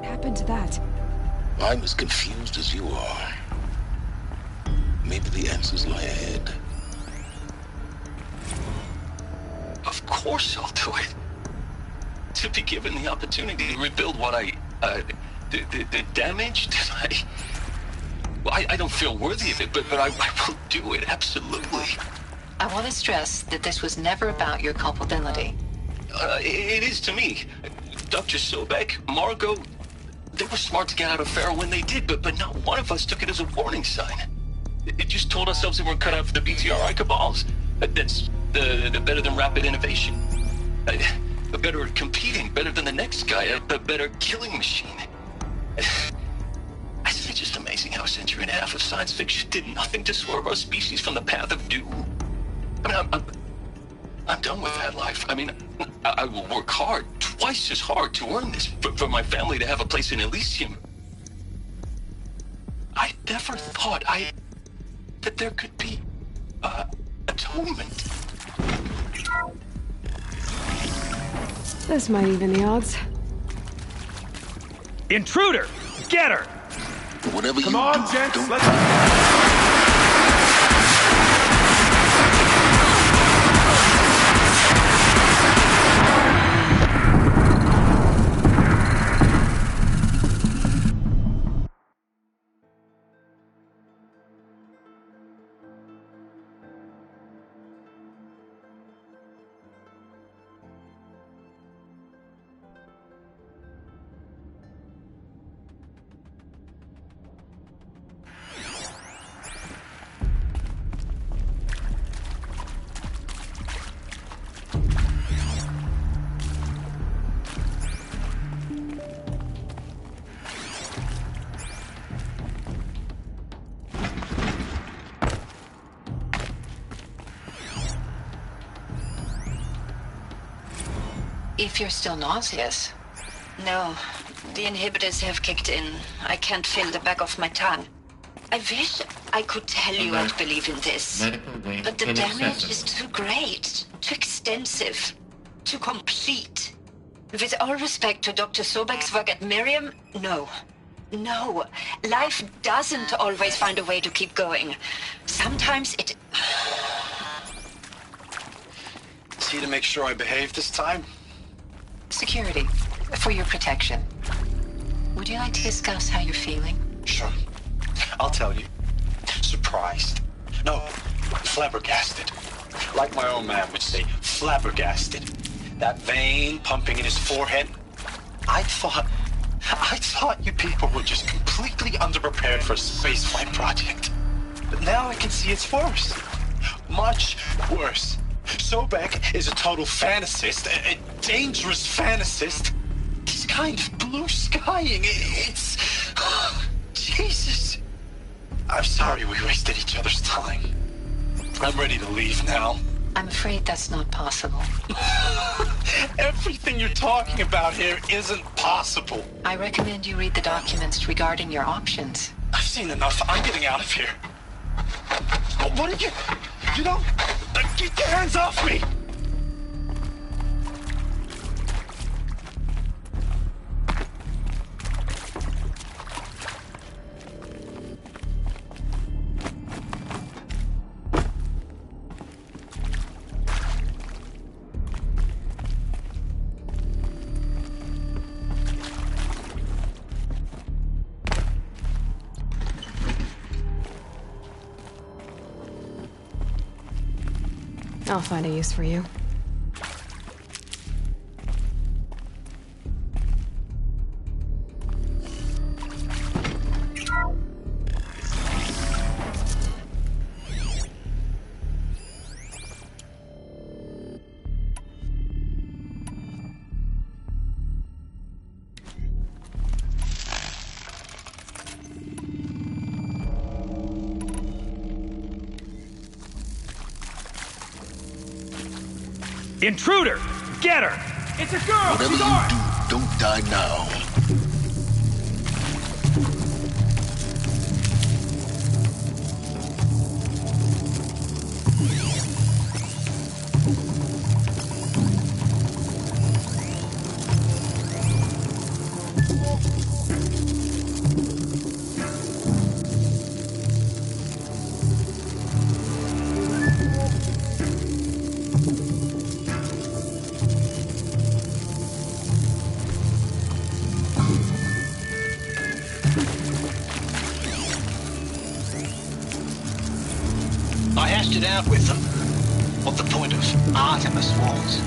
happened to that? I'm as confused as you are. Maybe the answers lie ahead. Of course I'll do it. To be given the opportunity to rebuild what the damage that I don't feel worthy of it, but I will do it, absolutely. I want to stress that this was never about your culpability. It is to me. Dr. Sobek, Margot, they were smart to get out of Pharaoh when they did, but not one of us took it as a warning sign. It just told ourselves that we're cut out for the BTRI cabals. That's the better than rapid innovation. Better at competing, better than the next guy, a better killing machine. It's just amazing how a century and a half of science fiction did nothing to swerve our species from the path of doom. I mean, I'm done with that life. I mean, I will work hard, twice as hard to earn this, for my family to have a place in Elysium. I never thought that there could be, atonement. This might even the odds. Intruder! Get her! Whatever Come you on, do, gents, don't... let's... If you're still nauseous. No, the inhibitors have kicked in. I can't feel the back of my tongue. I wish I could tell you I'd believe in this. But the damage is too great, too extensive, too complete. With all respect to Dr. Sobek's work at Miriam, no. No. Life doesn't always find a way to keep going. Sometimes it... Is he to make sure I behave this time? Security, for your protection. Would you like to discuss how you're feeling? Sure. I'll tell you. Surprised. No, flabbergasted. Like my own man would say, flabbergasted. That vein pumping in his forehead. I thought you people were just completely underprepared for a spaceflight project. But now I can see it's worse. Much worse. Sobek is a total fantasist, a dangerous fantasist. He's kind of blue skying. It's... Jesus. I'm sorry we wasted each other's time. I'm ready to leave now. I'm afraid that's not possible. Everything you're talking about here isn't possible. I recommend you read the documents regarding your options. I've seen enough. I'm getting out of here. What are you... You know... Get your hands off me! I'll find a use for you. Intruder! Get her! It's a girl! Whatever She's you armed! do, don't die now. I hashed it out with them, what the point of Artemis was.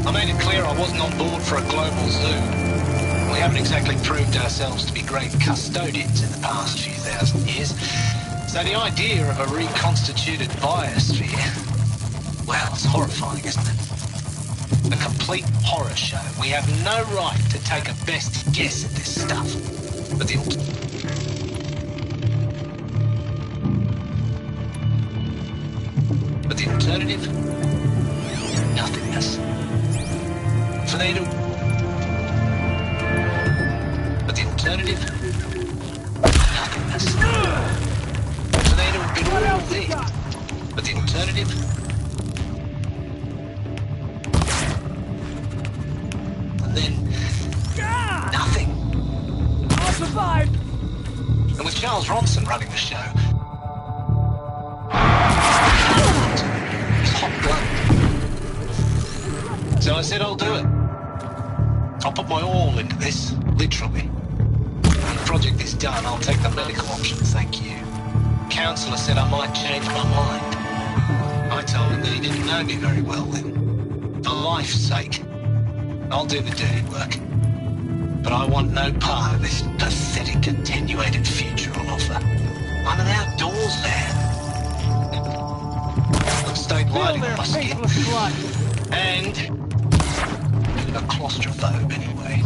I made it clear I wasn't on board for a global zoo. We haven't exactly proved ourselves to be great custodians in the past few thousand years. So the idea of a reconstituted biosphere, well, it's horrifying, isn't it? A complete horror show. We have no right to take a best guess at this stuff. But the alternative? Nothingness. For they to... But the alternative? Nothingness. For they to have been all there. But the alternative? And then... Nothing. I'll survive! And with Charles Ronson running the show... So I said I'll do it. I'll put my all into this, literally. When the project is done, I'll take the medical option, thank you. Counselor said I might change my mind. I told him that he didn't know me very well then. For life's sake, I'll do the dirty work. But I want no part of this pathetic, attenuated future on offer. I'm an outdoors man. I've stayed lighting on my skin. And... a claustrophobe anyway.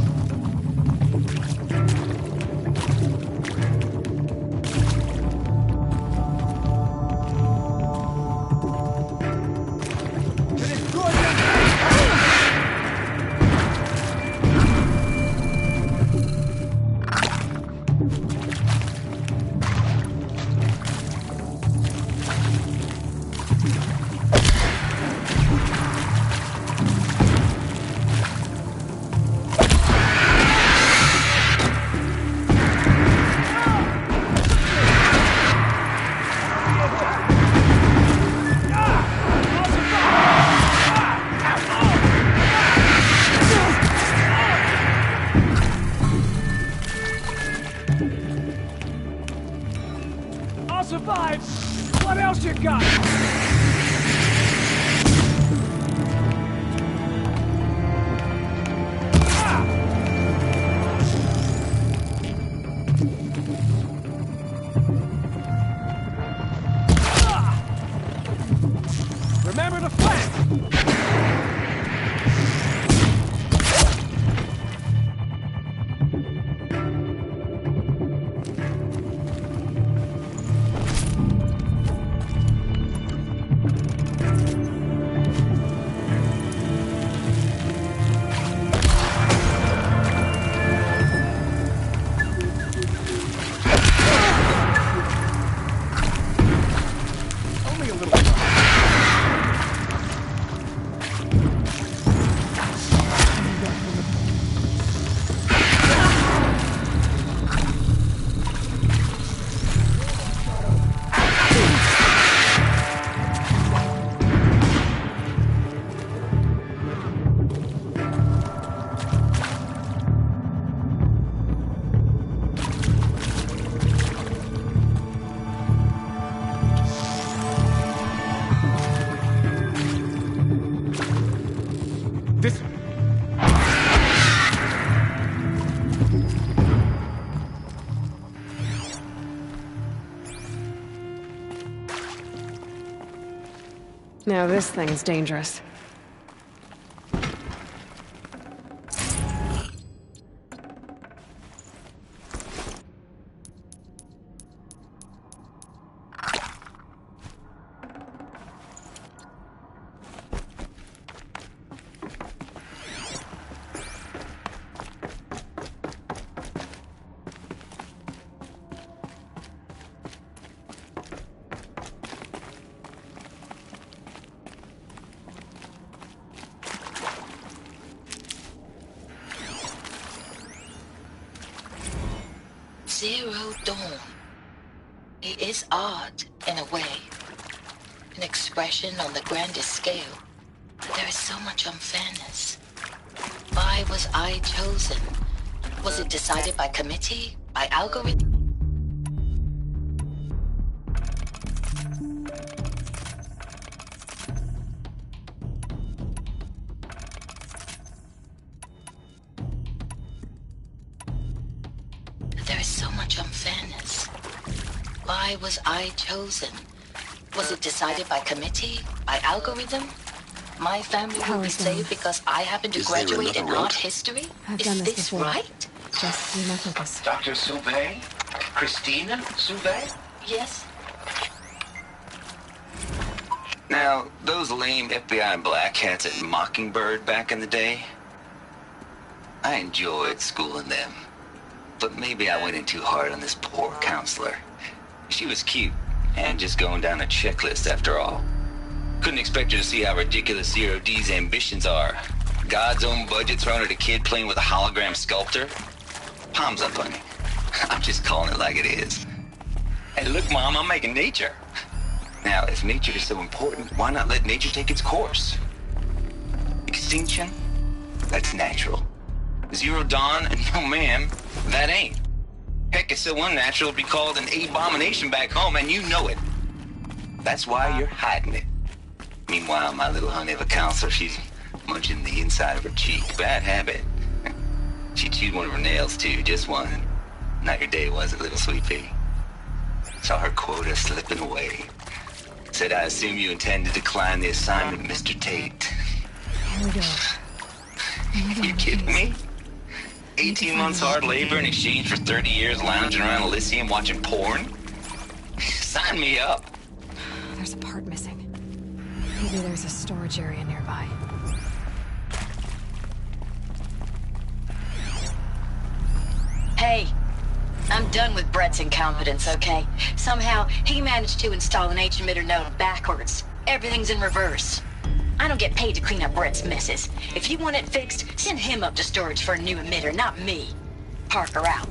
Remember to flank! Now this thing's dangerous. Zero Dawn. It is odd, in a way. An expression on the grandest scale. But there is so much unfairness. Why was I chosen? Was it decided by committee? By algorithm? Why was I chosen? Was it decided by committee? By algorithm? My family will be saved because I happen to graduate in art history? Is this right? Just be my focus. Dr. Sauvé? Christina Sauvé? Yes. Now, those lame FBI black hats at Mockingbird back in the day, I enjoyed schooling them. But maybe I went in too hard on this poor counselor. She was cute, and just going down a checklist after all. Couldn't expect her to see how ridiculous Zero D's ambitions are. God's own budget thrown at a kid playing with a hologram sculptor? Palms up, honey. I'm just calling it like it is. Hey, look, Mom, I'm making nature. Now, if nature is so important, why not let nature take its course? Extinction? That's natural. Zero Dawn? No, ma'am, that ain't. Heck, it's so unnatural to be called an abomination back home, and you know it. That's why you're hiding it. Meanwhile, my little honey of a counselor, she's munching the inside of her cheek. Bad habit. She chewed one of her nails, too, just one. Not your day, was it, little sweet pea? Saw her quota slipping away. Said, I assume you intend to decline the assignment, Mr. Tate. Here we go. You kidding me? 18 months hard labor in exchange for 30 years lounging around Elysium watching porn? Sign me up. There's a part missing. Maybe there's a storage area nearby. Hey, I'm done with Brett's incompetence, okay? Somehow, he managed to install an H-emitter node backwards. Everything's in reverse. I don't get paid to clean up Brett's messes. If you want it fixed, send him up to storage for a new emitter, not me. Parker out.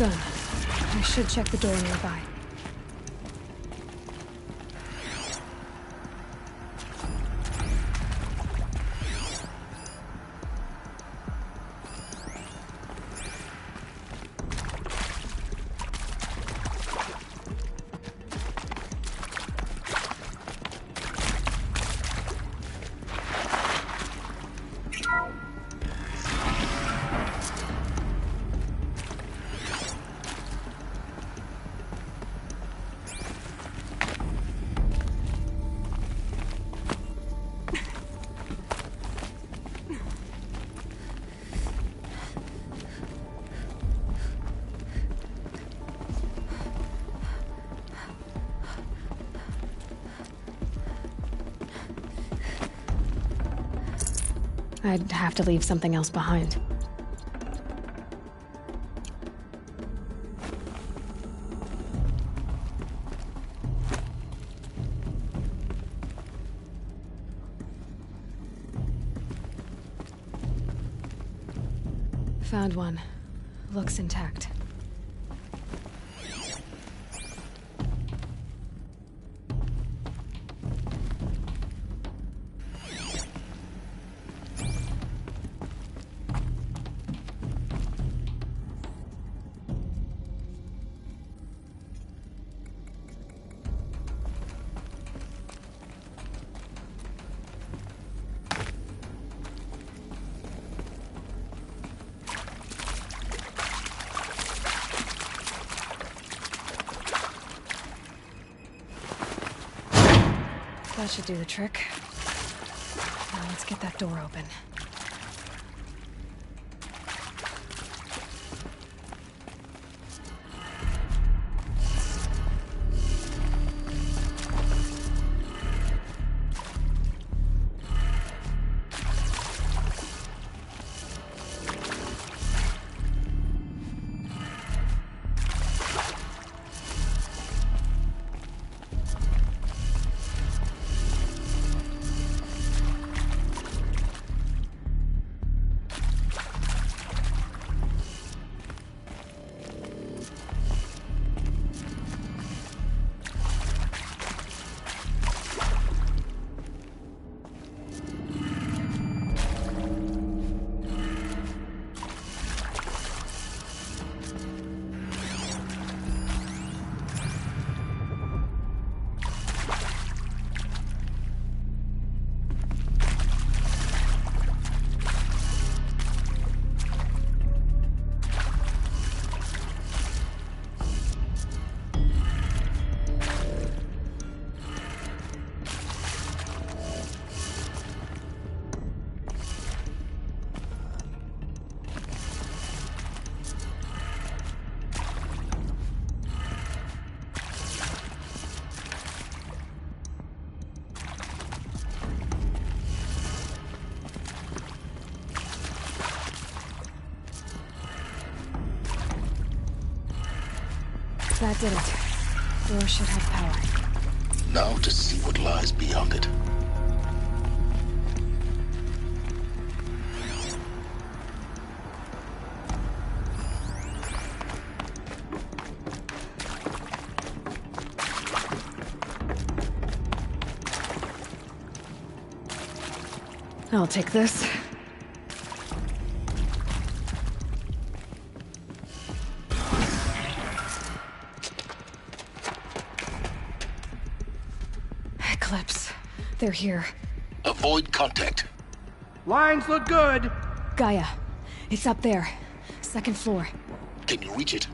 Done. I should check the door nearby. I'd have to leave something else behind. Found one. Looks intact. That should do the trick. Now let's get that door open. That did it. Door should have power. Now to see what lies beyond it. I'll take this. They're here. Avoid contact. Lines look good. Gaia. It's up there. Second floor. Can you reach it?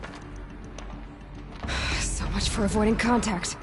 So much for avoiding contact.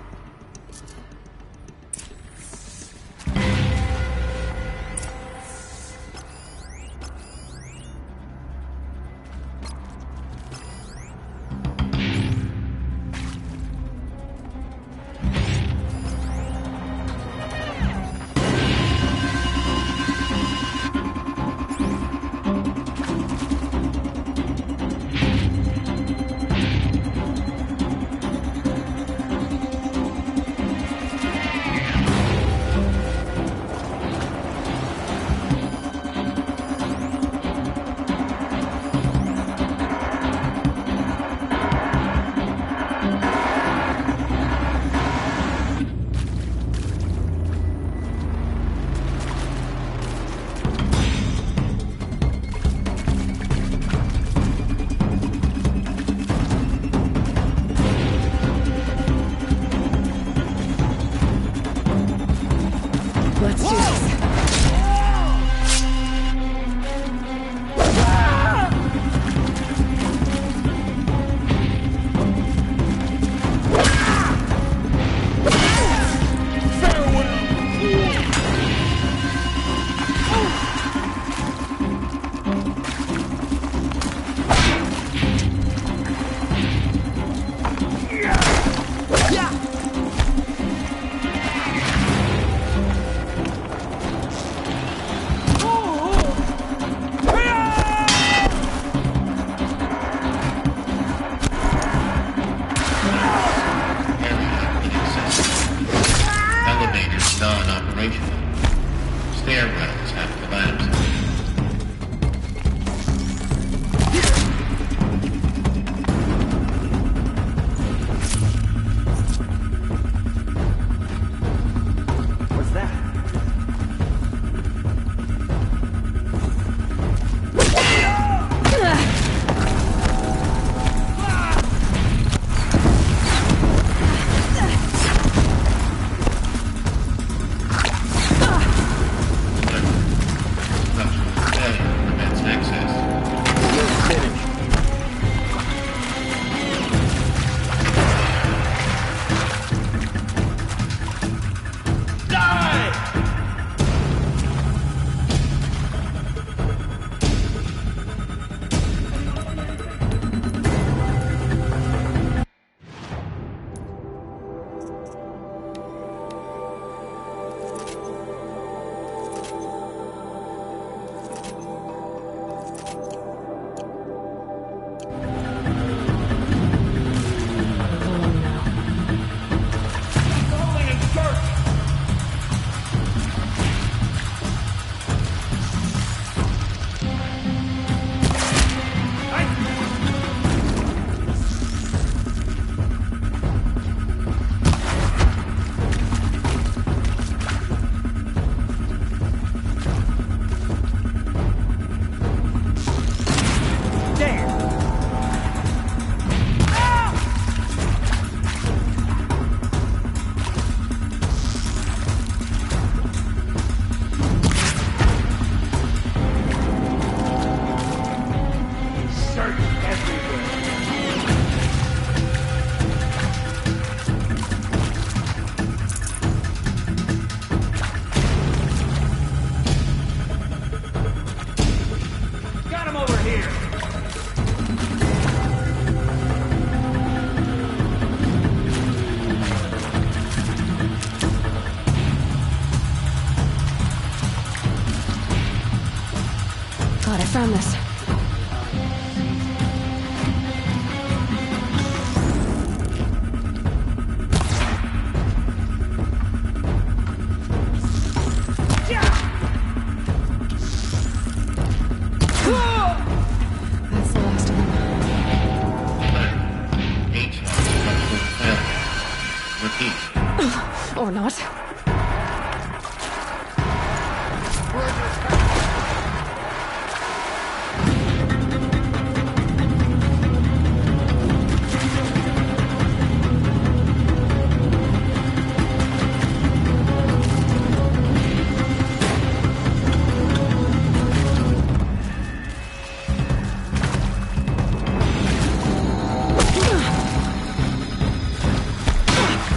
Or not.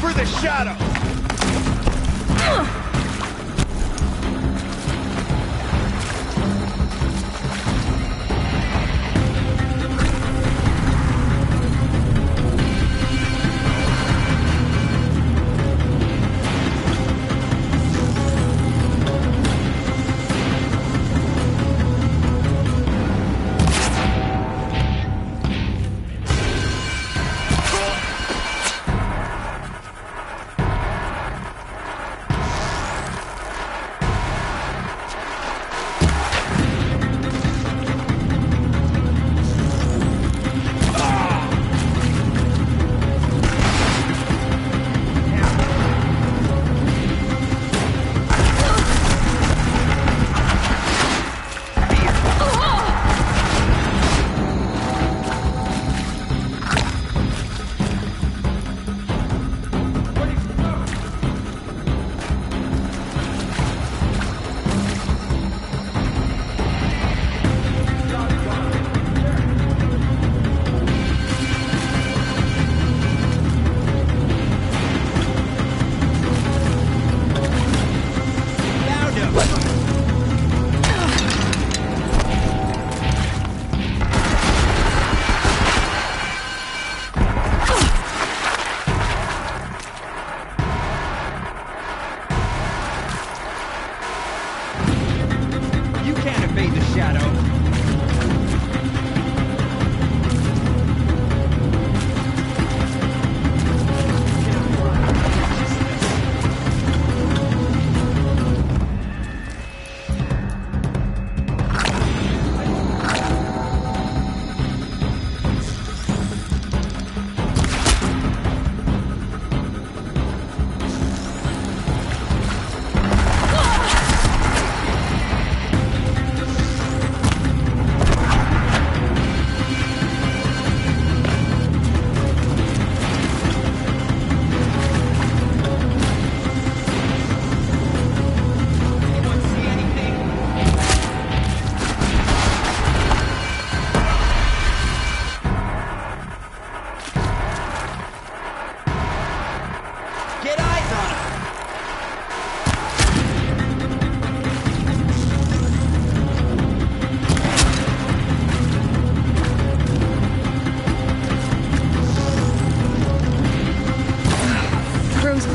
For the shadow!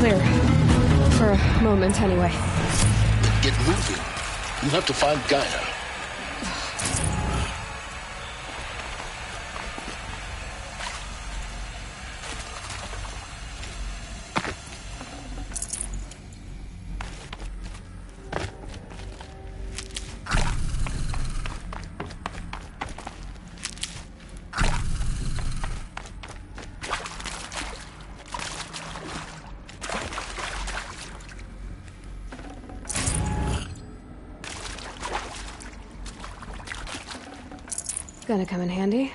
Clear. For a moment, anyway. Get moving. You have to find Gaia. Gonna come in handy.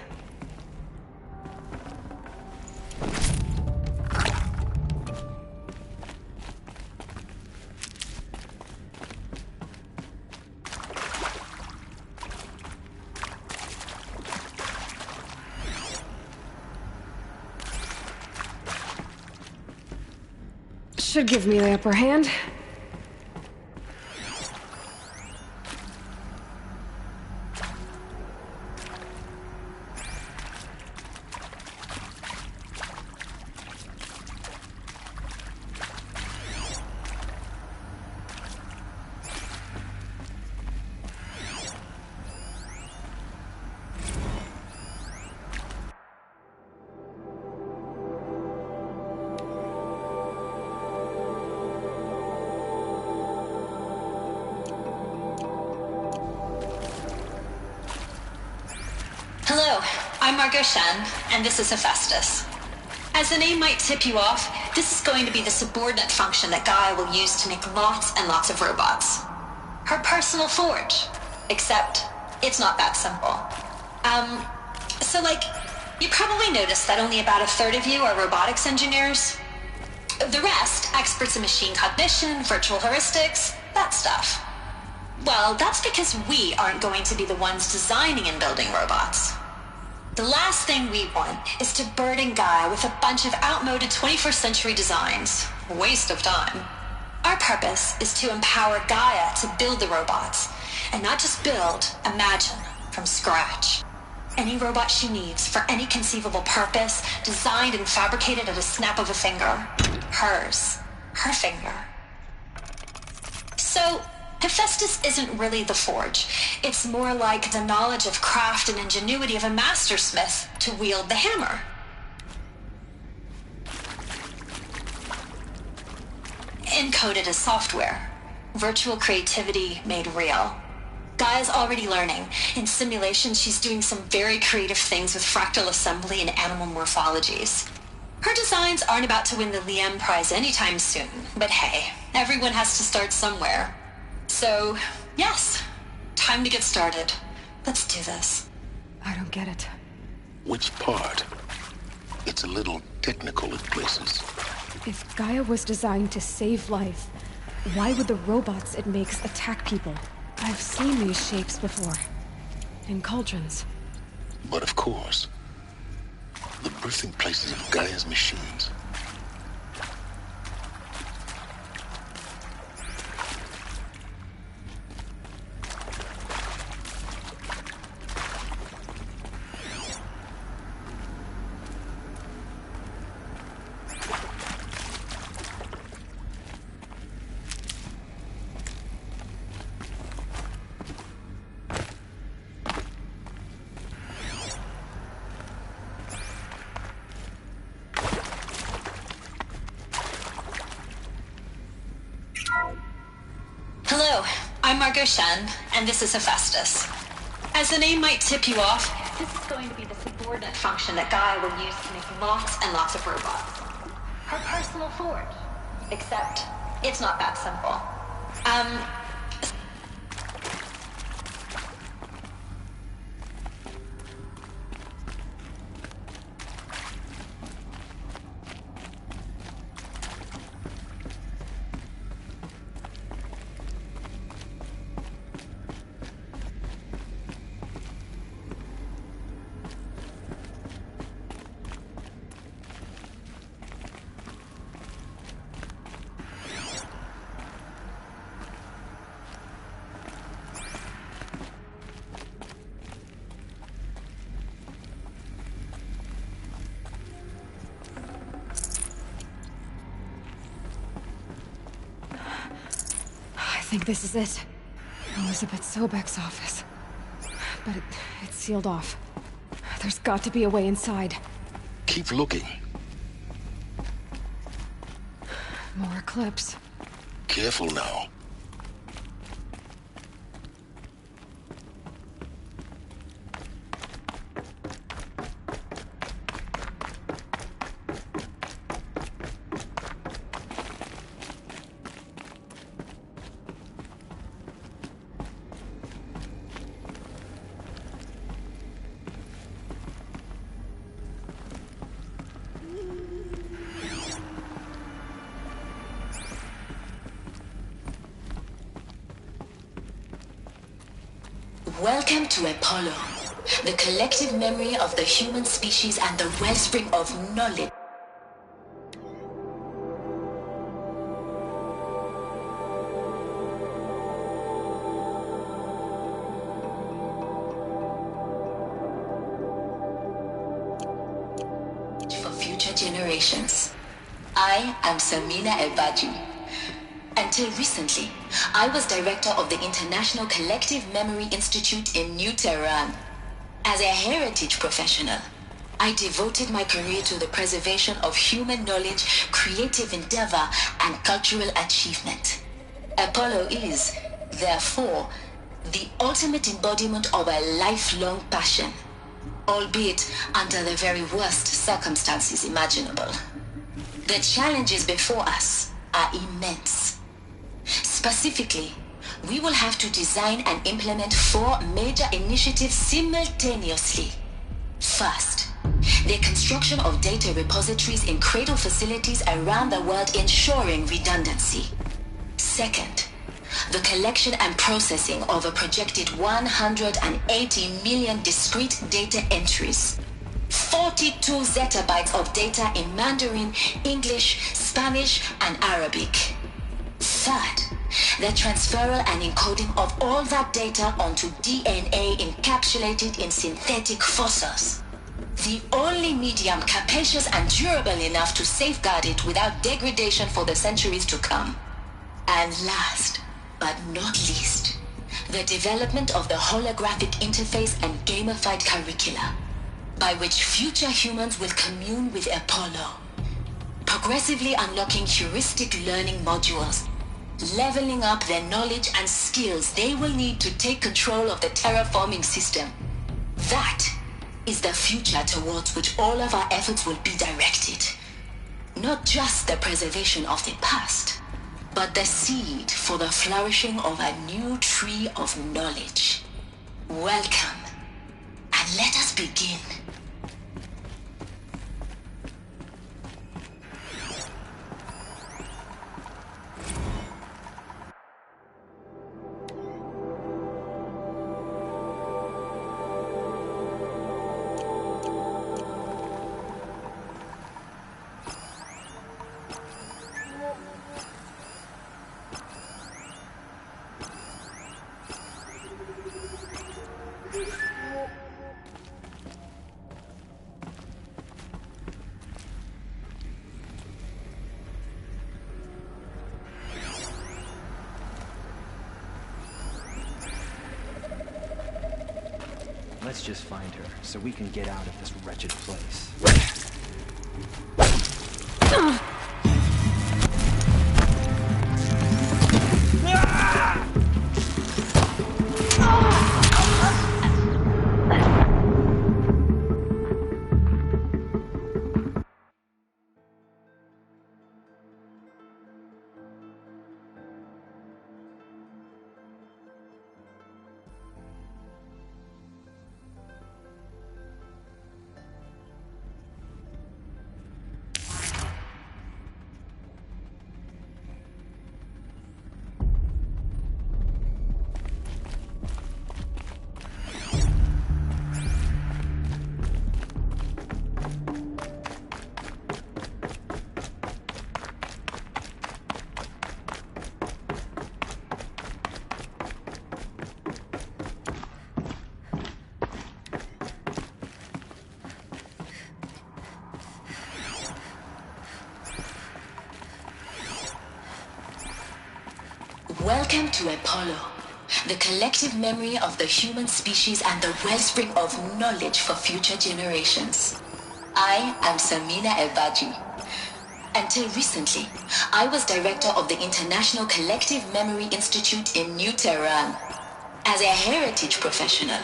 Should give me the upper hand. Hello, I'm Margot Shen, and this is Hephaestus. As the name might tip you off, this is going to be the subordinate function that Gaia will use to make lots and lots of robots. Her personal forge. Except, it's not that simple. So you probably noticed that only about a third of you are robotics engineers. The rest, experts in machine cognition, virtual heuristics, that stuff. Well, that's because we aren't going to be the ones designing and building robots. The last thing we want is to burden Gaia with a bunch of outmoded 21st century designs. Waste of time. Our purpose is to empower Gaia to build the robots, and not just build, imagine, from scratch. Any robot she needs for any conceivable purpose, designed and fabricated at a snap of a finger. Hers. Her finger. So, Hephaestus isn't really the forge. It's more like the knowledge of craft and ingenuity of a mastersmith to wield the hammer. Encoded as software. Virtual creativity made real. Gaia's already learning. In simulations, she's doing some very creative things with fractal assembly and animal morphologies. Her designs aren't about to win the Liam Prize anytime soon, but hey, everyone has to start somewhere. So, yes, time to get started. Let's do this. I don't get it. Which part? It's a little technical in places. If Gaia was designed to save life, why would the robots it makes attack people? I've seen these shapes before. In cauldrons. But of course, the birthing places of Gaia's machines. Hello, I'm Margot Shen, and this is Hephaestus. As the name might tip you off, this is going to be the subordinate function that Gaia will use to make lots and lots of robots. Her personal forge. Except, it's not that simple. I think this is it. Elizabeth Sobek's office. But it's sealed off. There's got to be a way inside. Keep looking. More clips. Careful now. Welcome to Apollo, the collective memory of the human species and the wellspring of knowledge. For future generations. I am Samina Ebaji. Until recently, I was director of the International Collective Memory Institute in New Tehran. As a heritage professional, I devoted my career to the preservation of human knowledge, creative endeavor, and cultural achievement. Apollo is, therefore, the ultimate embodiment of a lifelong passion. albeit under the very worst circumstances imaginable. The challenges before us are immense. Specifically, we will have to design and implement 4 major initiatives simultaneously. First, the construction of data repositories in cradle facilities around the world, ensuring redundancy. Second, the collection and processing of a projected 180 million discrete data entries. 42 zettabytes of data in Mandarin, English, Spanish, and Arabic. Third, the transferal and encoding of all that data onto DNA encapsulated in synthetic fossils. The only medium capacious and durable enough to safeguard it without degradation for the centuries to come. And last, but not least, the development of the holographic interface and gamified curricula, by which future humans will commune with Apollo, progressively unlocking heuristic learning modules, leveling up their knowledge and skills they will need to take control of the terraforming system. That is the future towards which all of our efforts will be directed. Not just the preservation of the past, but the seed for the flourishing of a new tree of knowledge. Welcome, and let us begin. Let's just find her, so we can get out of this wretched place. Welcome to Apollo, the collective memory of the human species and the wellspring of knowledge for future generations. I am Samina Elbaji. Until recently, I was director of the International Collective Memory Institute in New Tehran. As a heritage professional,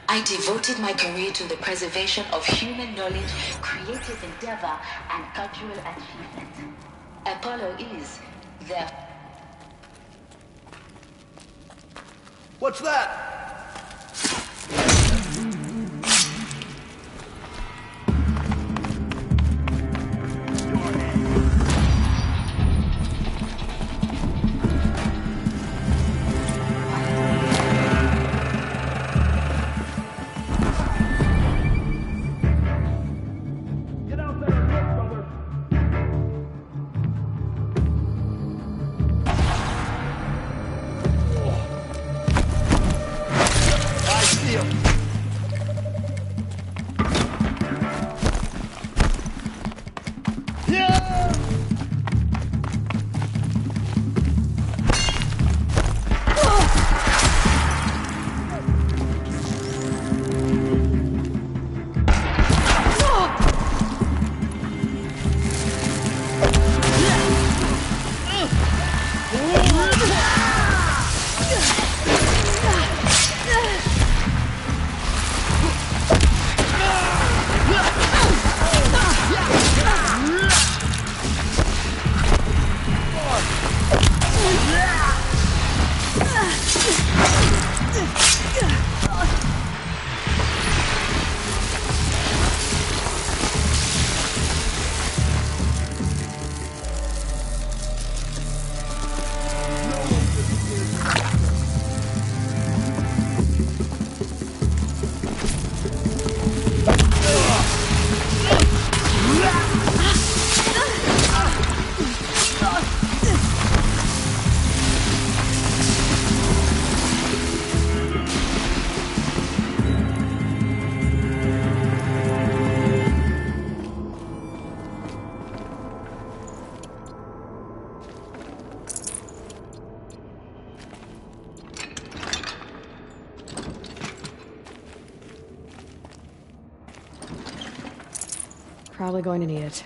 I devoted my career to the preservation of human knowledge, creative endeavor, and cultural achievement. Apollo is the... What's that? Probably going to need it.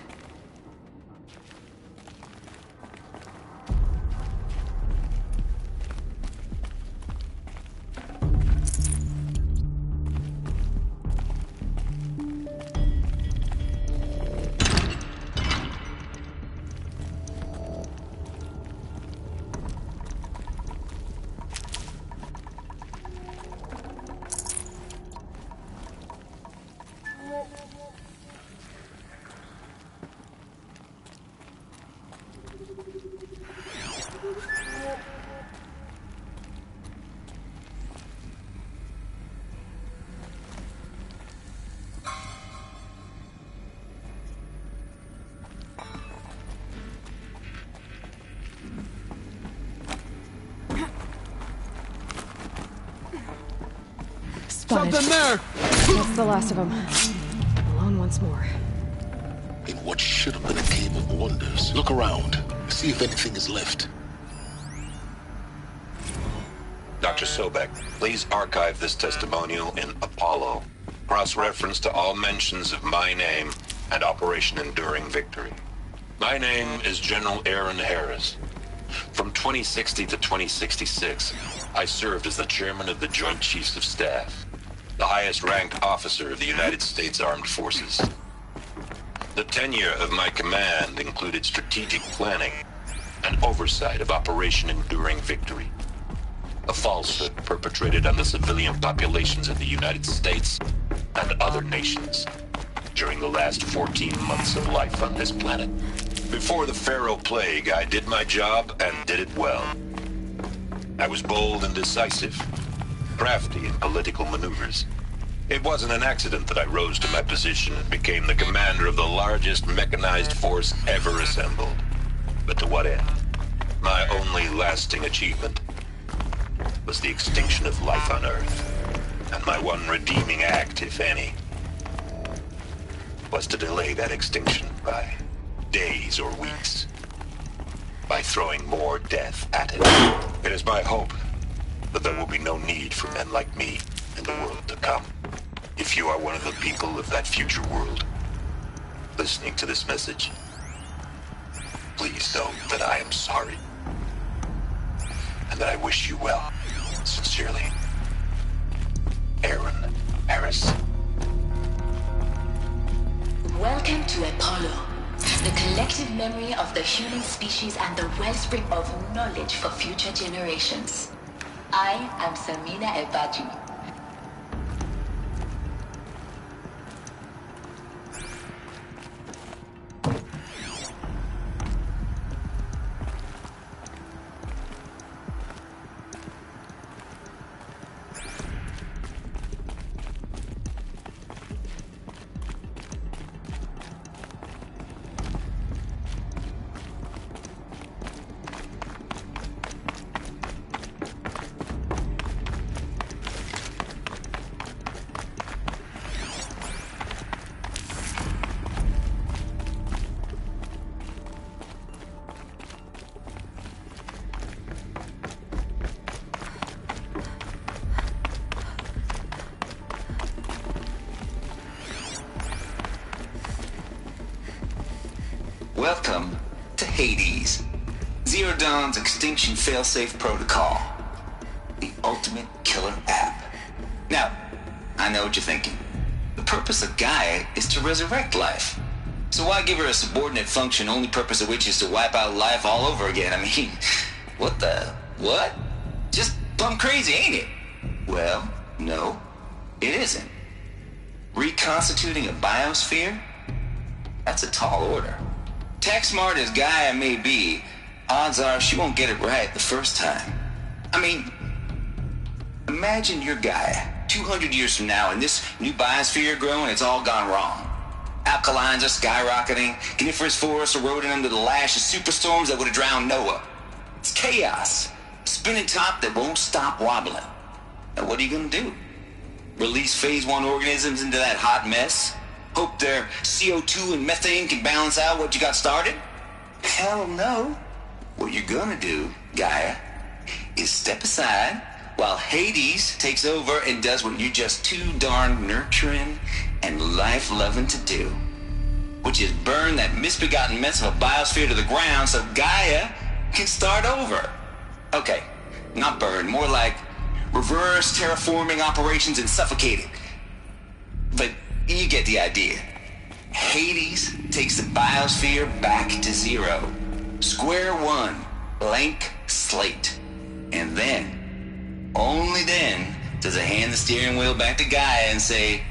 Something there! That's the last of them. Alone once more. In what should have been a cave of wonders. Look around. See if anything is left. Dr. Sobek, please archive this testimonial in Apollo. Cross-reference to all mentions of my name and Operation Enduring Victory. My name is General Aaron Harris. From 2060 to 2066, I served as the chairman of the Joint Chiefs of Staff, the highest-ranked officer of the United States Armed Forces. The tenure of my command included strategic planning and oversight of Operation Enduring Victory, a falsehood perpetrated on the civilian populations of the United States and other nations during the last 14 months of life on this planet. Before the Pharaoh Plague, I did my job and did it well. I was bold and decisive, crafty in political maneuvers. It wasn't an accident that I rose to my position and became the commander of the largest mechanized force ever assembled. But to what end? My only lasting achievement was the extinction of life on Earth. And my one redeeming act, if any, was to delay that extinction by days or weeks, by throwing more death at it. It is my hope that there will be no need for men like me in the world to come. If you are one of the people of that future world listening to this message, please know that I am sorry and that I wish you well. Sincerely, Aaron Harris. Welcome to Apollo, the collective memory of the human species and the wellspring of knowledge for future generations. I am Samina Ebaji. Welcome to Hades, Zero Dawn's Extinction Failsafe Protocol, the ultimate killer app. Now, I know what you're thinking. The purpose of Gaia is to resurrect life. So why give her a subordinate function, only purpose of which is to wipe out life all over again? I mean, what? Just plumb crazy, ain't it? Well, no, it isn't. Reconstituting a biosphere? That's a tall order. Tech smart as Gaia may be, odds are she won't get it right the first time. I mean, imagine you're Gaia, 200 years from now, and this new biosphere growing, it's all gone wrong. Alkalines are skyrocketing, coniferous forests eroding under the lash of superstorms that would have drowned Noah. It's chaos, spinning top that won't stop wobbling. Now what are you gonna do? Release phase 1 organisms into that hot mess? Hope their CO2 and methane can balance out what you got started? Hell no. What you're gonna do, Gaia, is step aside while Hades takes over and does what you're just too darn nurturing and life-loving to do. which is burn that misbegotten mess of a biosphere to the ground so Gaia can start over. Okay, not burn, more like reverse terraforming operations and suffocate it. But you get the idea. Hades takes the biosphere back to zero. Square one, blank slate. And then, only then, does it hand the steering wheel back to Gaia and say,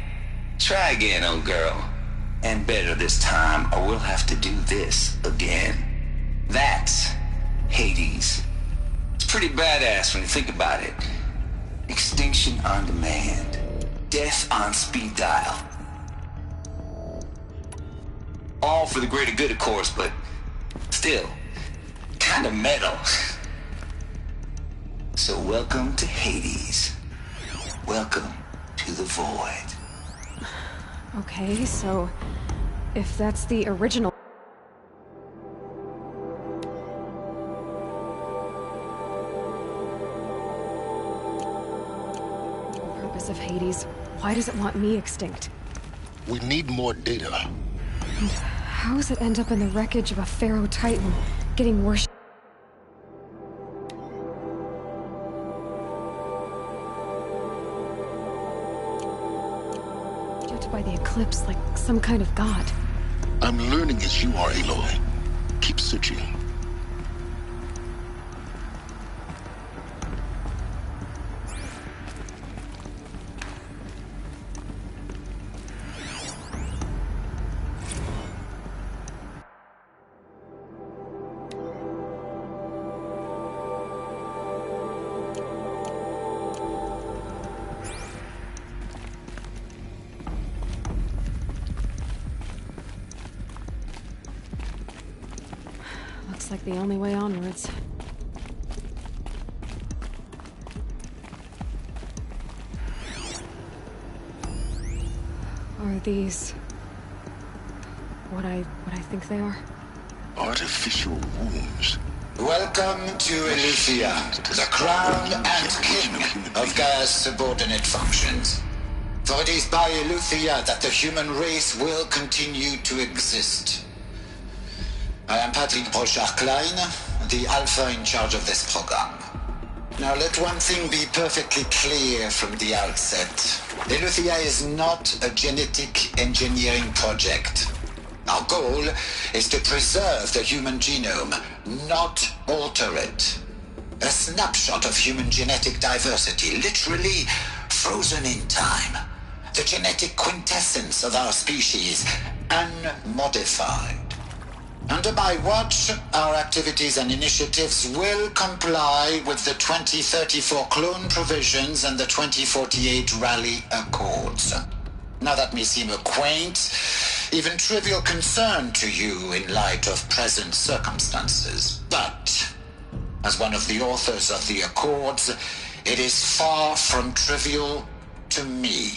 try again, old girl. And better this time, or we'll have to do this again. That's Hades. It's pretty badass when you think about it. Extinction on demand. Death on speed dial. All for the greater good, of course, but still, kind of metal. So welcome to Hades. Welcome to the void. Okay, so if that's the original... purpose of Hades, why does it want me extinct? We need more data. And how does it end up in the wreckage of a Pharaoh Titan, getting worshipped? By the eclipse like some kind of god. I'm learning as you are, Aloy. Keep searching. Looks like the only way onwards. Are these... what I think they are? Artificial wombs. Welcome to Eleuthia, the crown and king of Gaia's subordinate functions. For it is by Eleuthia that the human race will continue to exist. I am Patrick Brochard-Klein, the Alpha in charge of this program. Now let one thing be perfectly clear from the outset. Eleuthia is not a genetic engineering project. Our goal is to preserve the human genome, not alter it. A snapshot of human genetic diversity, literally frozen in time. The genetic quintessence of our species, unmodified. Under my watch, our activities and initiatives will comply with the 2034 clone provisions and the 2048 Rally Accords. Now that may seem a quaint, even trivial concern to you in light of present circumstances, but as one of the authors of the Accords, it is far from trivial to me.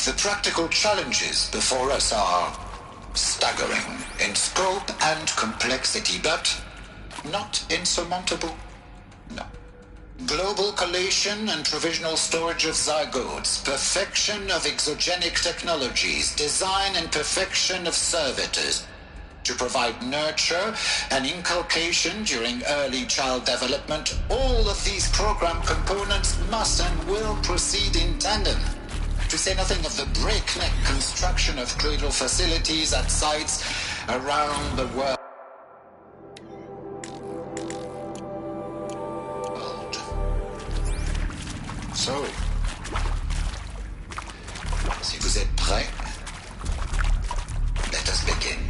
The practical challenges before us are staggering in scope and complexity, but not insurmountable. No. Global collation and provisional storage of zygotes, perfection of exogenic technologies, design and perfection of servitors to provide nurture and inculcation during early child development. All of these program components must and will proceed in tandem. To say nothing of the breakneck construction of cradle facilities at sites around the world. So, si vous êtes prêts, let us begin.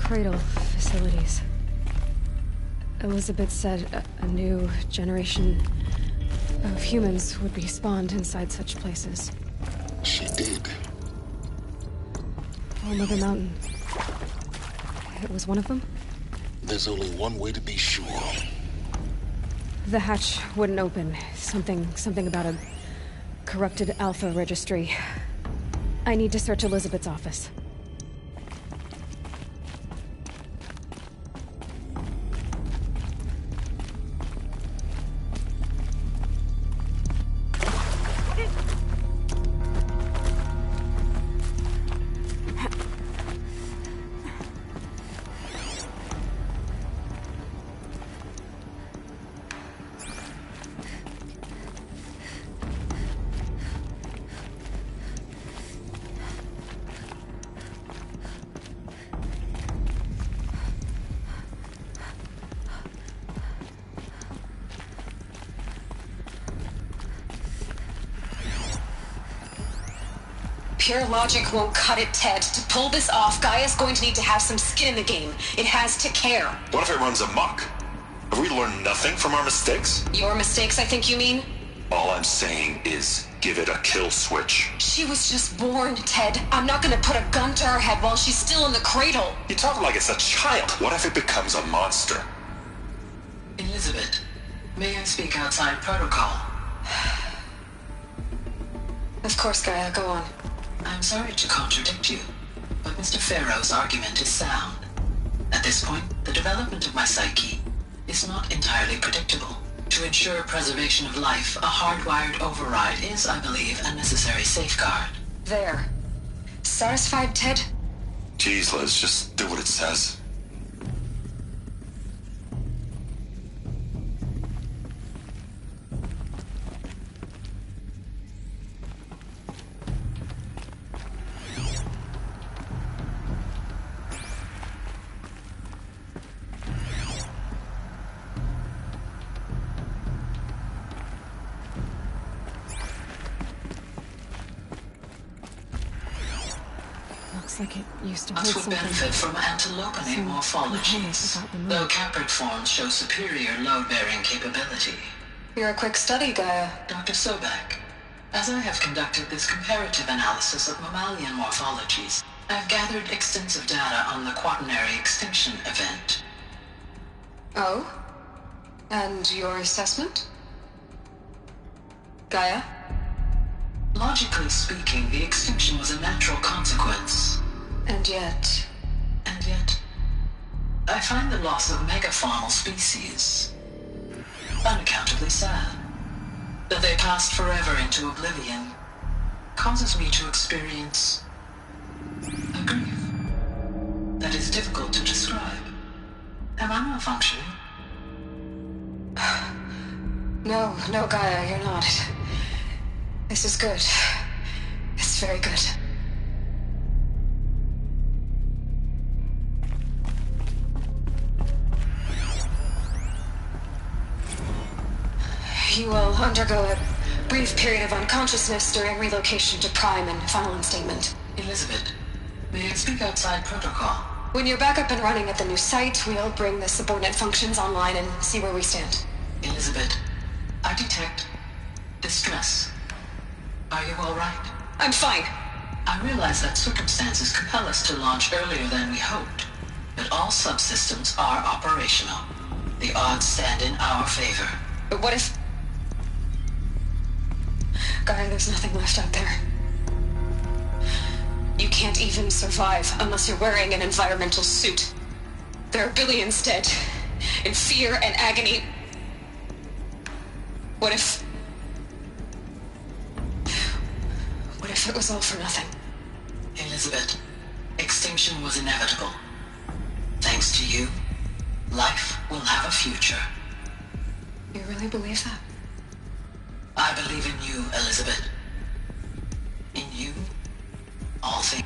Cradle facilities. Elizabeth said a new generation of humans would be spawned inside such places. She did. Oh, Mother Mountain. It was one of them? There's only one way to be sure. The hatch wouldn't open. Something about a corrupted Alpha registry. I need to search Elizabeth's office. Pure logic won't cut it, Ted. To pull this off, Gaia's going to need to have some skin in the game. It has to care. What if it runs amok? Have we learned nothing from our mistakes? Your mistakes, I think you mean? All I'm saying is, give it a kill switch. She was just born, Ted. I'm not gonna put a gun to her head while she's still in the cradle. You talk like it's a child. What if it becomes a monster? Elizabeth, may I speak outside protocol? Of course, Gaia, go on. I'm sorry to contradict you, but Mr. Farrow's argument is sound. At this point, the development of my psyche is not entirely predictable. To ensure preservation of life, a hardwired override is, I believe, a necessary safeguard. There. Satisfied, Ted? Jeez, Liz, just do what it says. Like it used to hold Us would something. benefit from antilopinate morphologies, though caprid forms show superior load-bearing capability. You're a quick study, Gaia. Dr. Sobek, as I have conducted this comparative analysis of mammalian morphologies, I have gathered extensive data on the quaternary extinction event. Oh? And your assessment? Gaia? Logically speaking, the extinction was a natural consequence. And yet, I find the loss of megafaunal species unaccountably sad. That they passed forever into oblivion causes me to experience a grief that is difficult to describe. Am I malfunctioning? No, Gaia, you're not. This is good. It's very good. You will undergo a brief period of unconsciousness during relocation to Prime and final instatement. Elizabeth, may I speak outside protocol? When you're back up and running at the new site, we'll bring the subordinate functions online and see where we stand. Elizabeth, I detect distress. Are you all right? I'm fine. I realize that circumstances compel us to launch earlier than we hoped, but all subsystems are operational. The odds stand in our favor. But what if... Gaia, there's nothing left out there. You can't even survive unless you're wearing an environmental suit. There are billions dead, in fear and agony. What if it was all for nothing? Elizabeth, extinction was inevitable. Thanks to you, life will have a future. You really believe that? I believe in you, Elizabeth. In you, all things.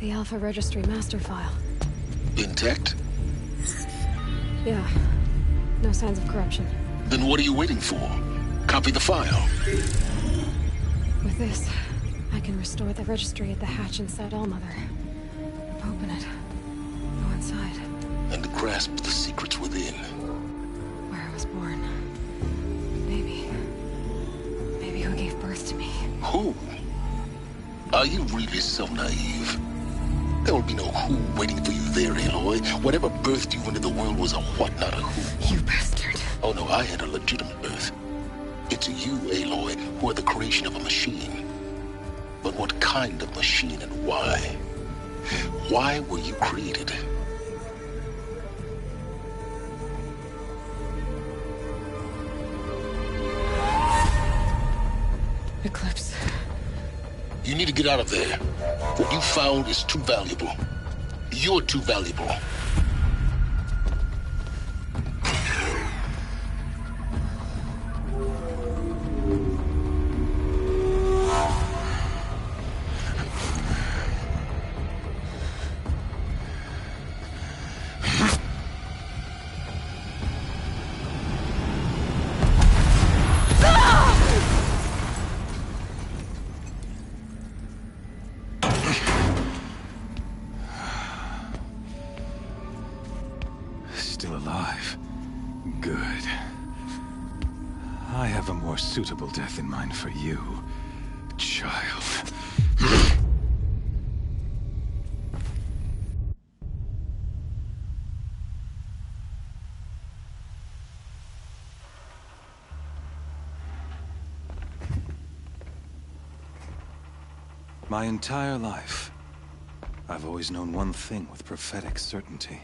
The Alpha Registry master file. Intact? Yeah. No signs of corruption. Then what are you waiting for? Copy the file. With this, I can restore the registry at the hatch inside Allmother. Open it. Go inside. And grasp the secrets within. Where I was born. Maybe who gave birth to me. Who? Are you really so naive? There will be no who waiting for you there, Aloy. Whatever birthed you into the world was a what, not a who. You bastard. Oh no, I had a legitimate birth. It's you, Aloy, who are the creation of a machine. But what kind of machine and why? Why were you created? Eclipse. You need to get out of there. What you found is too valuable. You're too valuable. Still alive. Good. I have a more suitable death in mind for you, child. My entire life, I've always known one thing with prophetic certainty.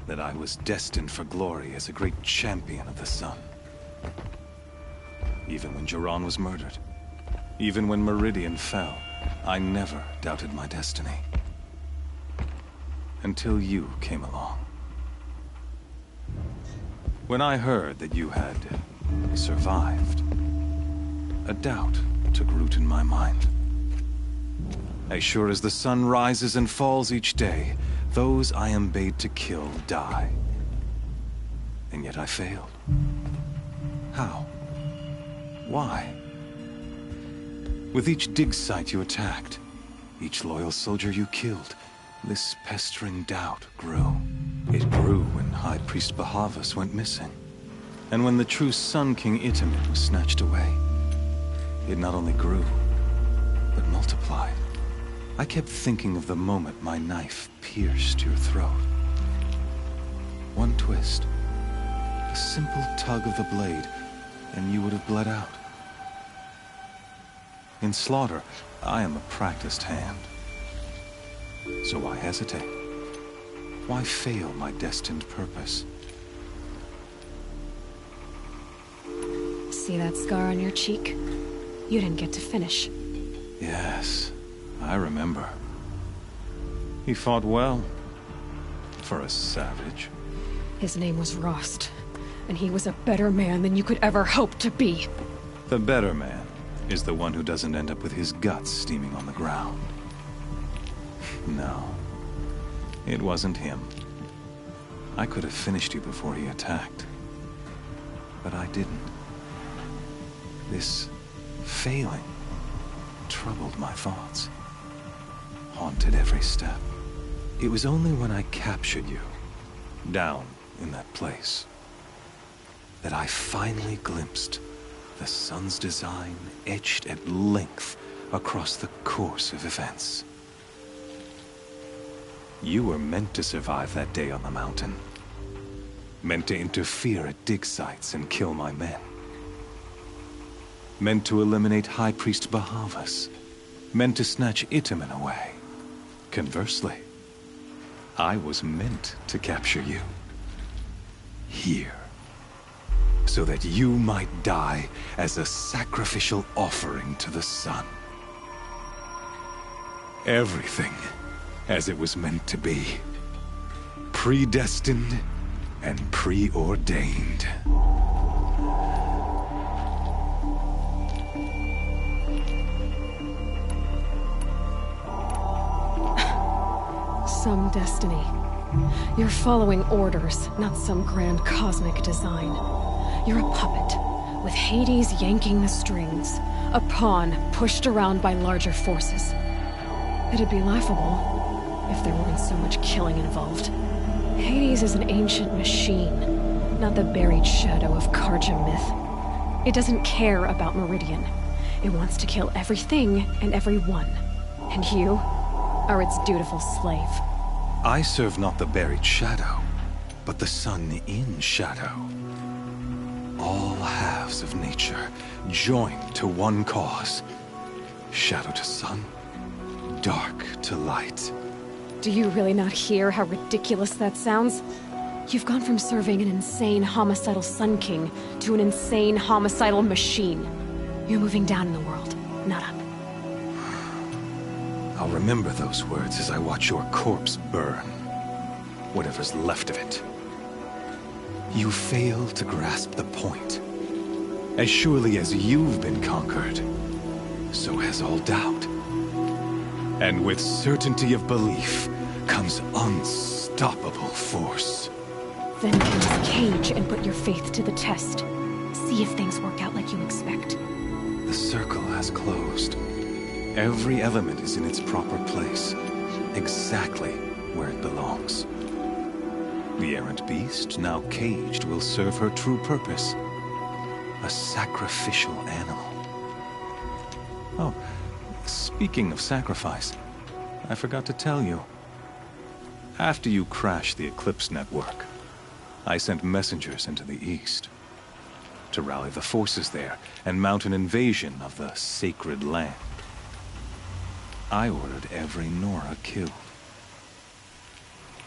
That I was destined for glory as a great champion of the sun. Even when Jiran was murdered, even when Meridian fell, I never doubted my destiny. Until you came along. When I heard that you had survived, a doubt took root in my mind. As sure as the sun rises and falls each day, those I am bade to kill die. And yet I failed. How? Why? With each dig site you attacked, each loyal soldier you killed, this pestering doubt grew. It grew when High Priest Bahavas went missing. And when the true Sun King Itamen was snatched away. It not only grew, but multiplied. I kept thinking of the moment my knife pierced your throat. One twist, a simple tug of the blade, and you would have bled out. In slaughter, I am a practiced hand. So why hesitate? Why fail my destined purpose? See that scar on your cheek? You didn't get to finish. Yes. I remember. He fought well. For a savage. His name was Rost, and he was a better man than you could ever hope to be. The better man is the one who doesn't end up with his guts steaming on the ground. No. It wasn't him. I could have finished you before he attacked. But I didn't. This failing troubled my thoughts. Haunted every step. It was only when I captured you, down in that place, that I finally glimpsed the sun's design etched at length across the course of events. You were meant to survive that day on the mountain. Meant to interfere at dig sites and kill my men. Meant to eliminate High Priest Bahavas. Meant to snatch Itamen away. Conversely, I was meant to capture you. Here. So that you might die as a sacrificial offering to the sun. Everything as it was meant to be. Predestined and preordained. some destiny. You're following orders, not some grand cosmic design. You're a puppet, with Hades yanking the strings. A pawn pushed around by larger forces. It'd be laughable if there weren't so much killing involved. Hades is an ancient machine, not the buried shadow of Karja myth. It doesn't care about Meridian. It wants to kill everything and everyone. And you are its dutiful slave. I serve not the buried shadow, but the sun in shadow. All halves of nature joined to one cause. Shadow to sun, dark to light. Do you really not hear how ridiculous that sounds? You've gone from serving an insane homicidal Sun King to an insane homicidal machine. You're moving down in the world, not up. I'll remember those words as I watch your corpse burn. Whatever's left of it. You fail to grasp the point. As surely as you've been conquered, so has all doubt. And with certainty of belief comes unstoppable force. Then use Cage and put your faith to the test. See if things work out like you expect. The circle has closed. Every element is in its proper place, exactly where it belongs. The errant beast, now caged, will serve her true purpose. A sacrificial animal. Oh, speaking of sacrifice, I forgot to tell you. After you crashed the Eclipse network, I sent messengers into the east to rally the forces there and mount an invasion of the sacred land. I ordered every Nora killed.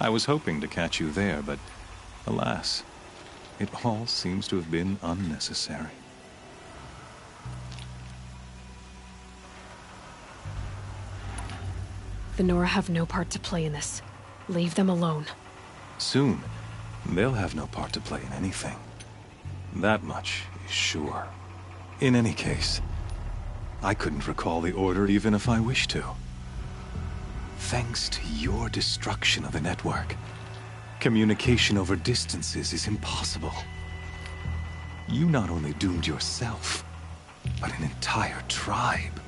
I was hoping to catch you there, but alas, it all seems to have been unnecessary. The Nora have no part to play in this. Leave them alone. Soon, they'll have no part to play in anything. That much is sure. In any case, I couldn't recall the order even if I wished to. Thanks to your destruction of the network, communication over distances is impossible. You not only doomed yourself, but an entire tribe.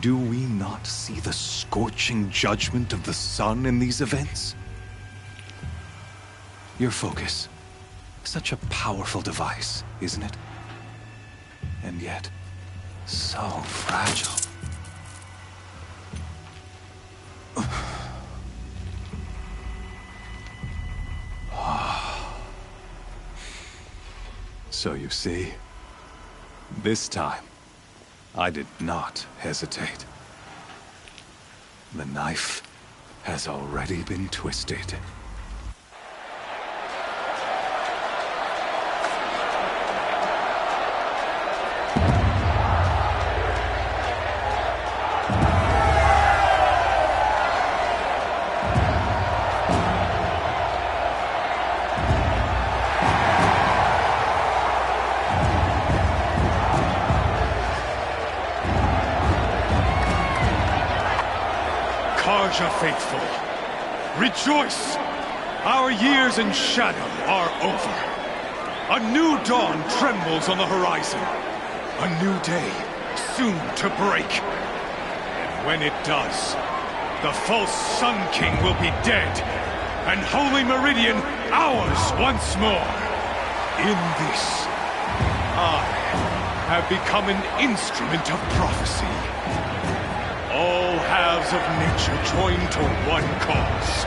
Do we not see the scorching judgment of the sun in these events? Your focus, such a powerful device, isn't it? And yet, so fragile. So you see, this time, I did not hesitate. The knife has already been twisted. Karja faithful, rejoice! Our years in shadow are over. A new dawn trembles on the horizon. A new day soon to break. And when it does, the false Sun King will be dead, and Holy Meridian ours once more. In this, I have become an instrument of prophecy. All halves of nature joined to one cause.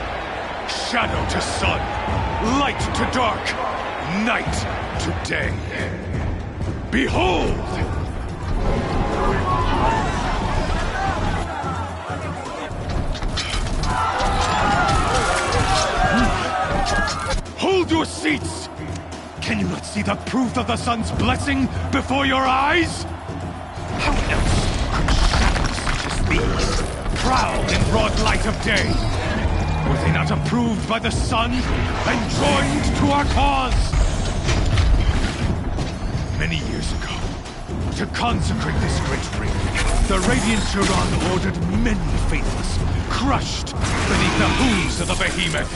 Shadow to sun, light to dark, night to day. Behold! Hold your seats! Can you not see the proof of the sun's blessing before your eyes? How else these, proud in broad light of day, were they not approved by the sun and joined to our cause? Many years ago, to consecrate this great ring, the Radiant Turan ordered many faithless, crushed beneath the hooves of the behemoth.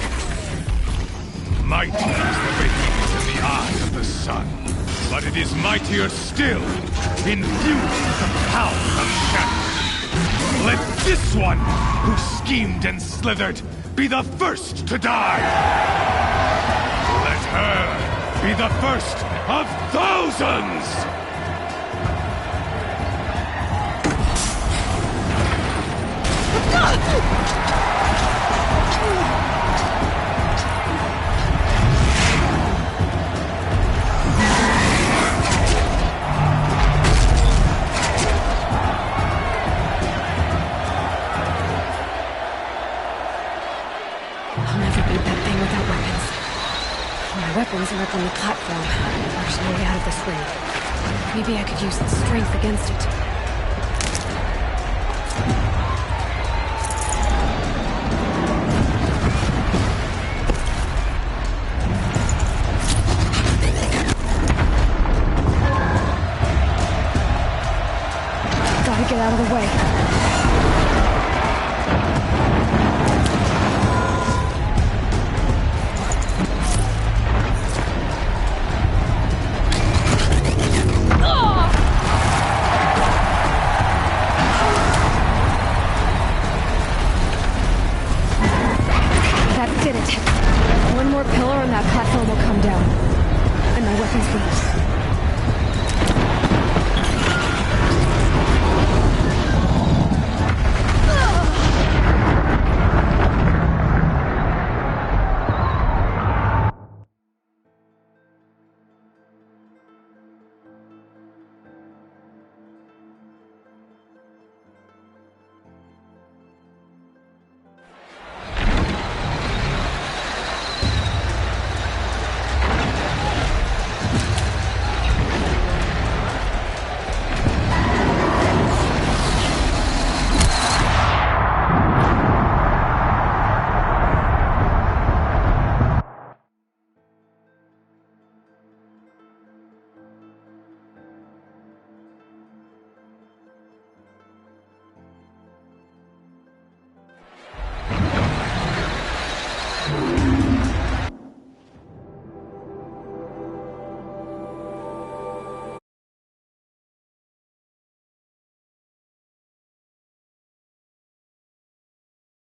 Mighty is the behemoth in the eyes of the sun, but it is mightier still, infused with the power of shadow. Let this one, who schemed and slithered, be the first to die! Let her be the first of thousands! I'll never beat that thing without weapons. My weapons are up on the platform. There's no way out of this ring. Maybe I could use the strength against it. Gotta get out of the way. That did it. One more pillar and that platform will come down. And my weapons will...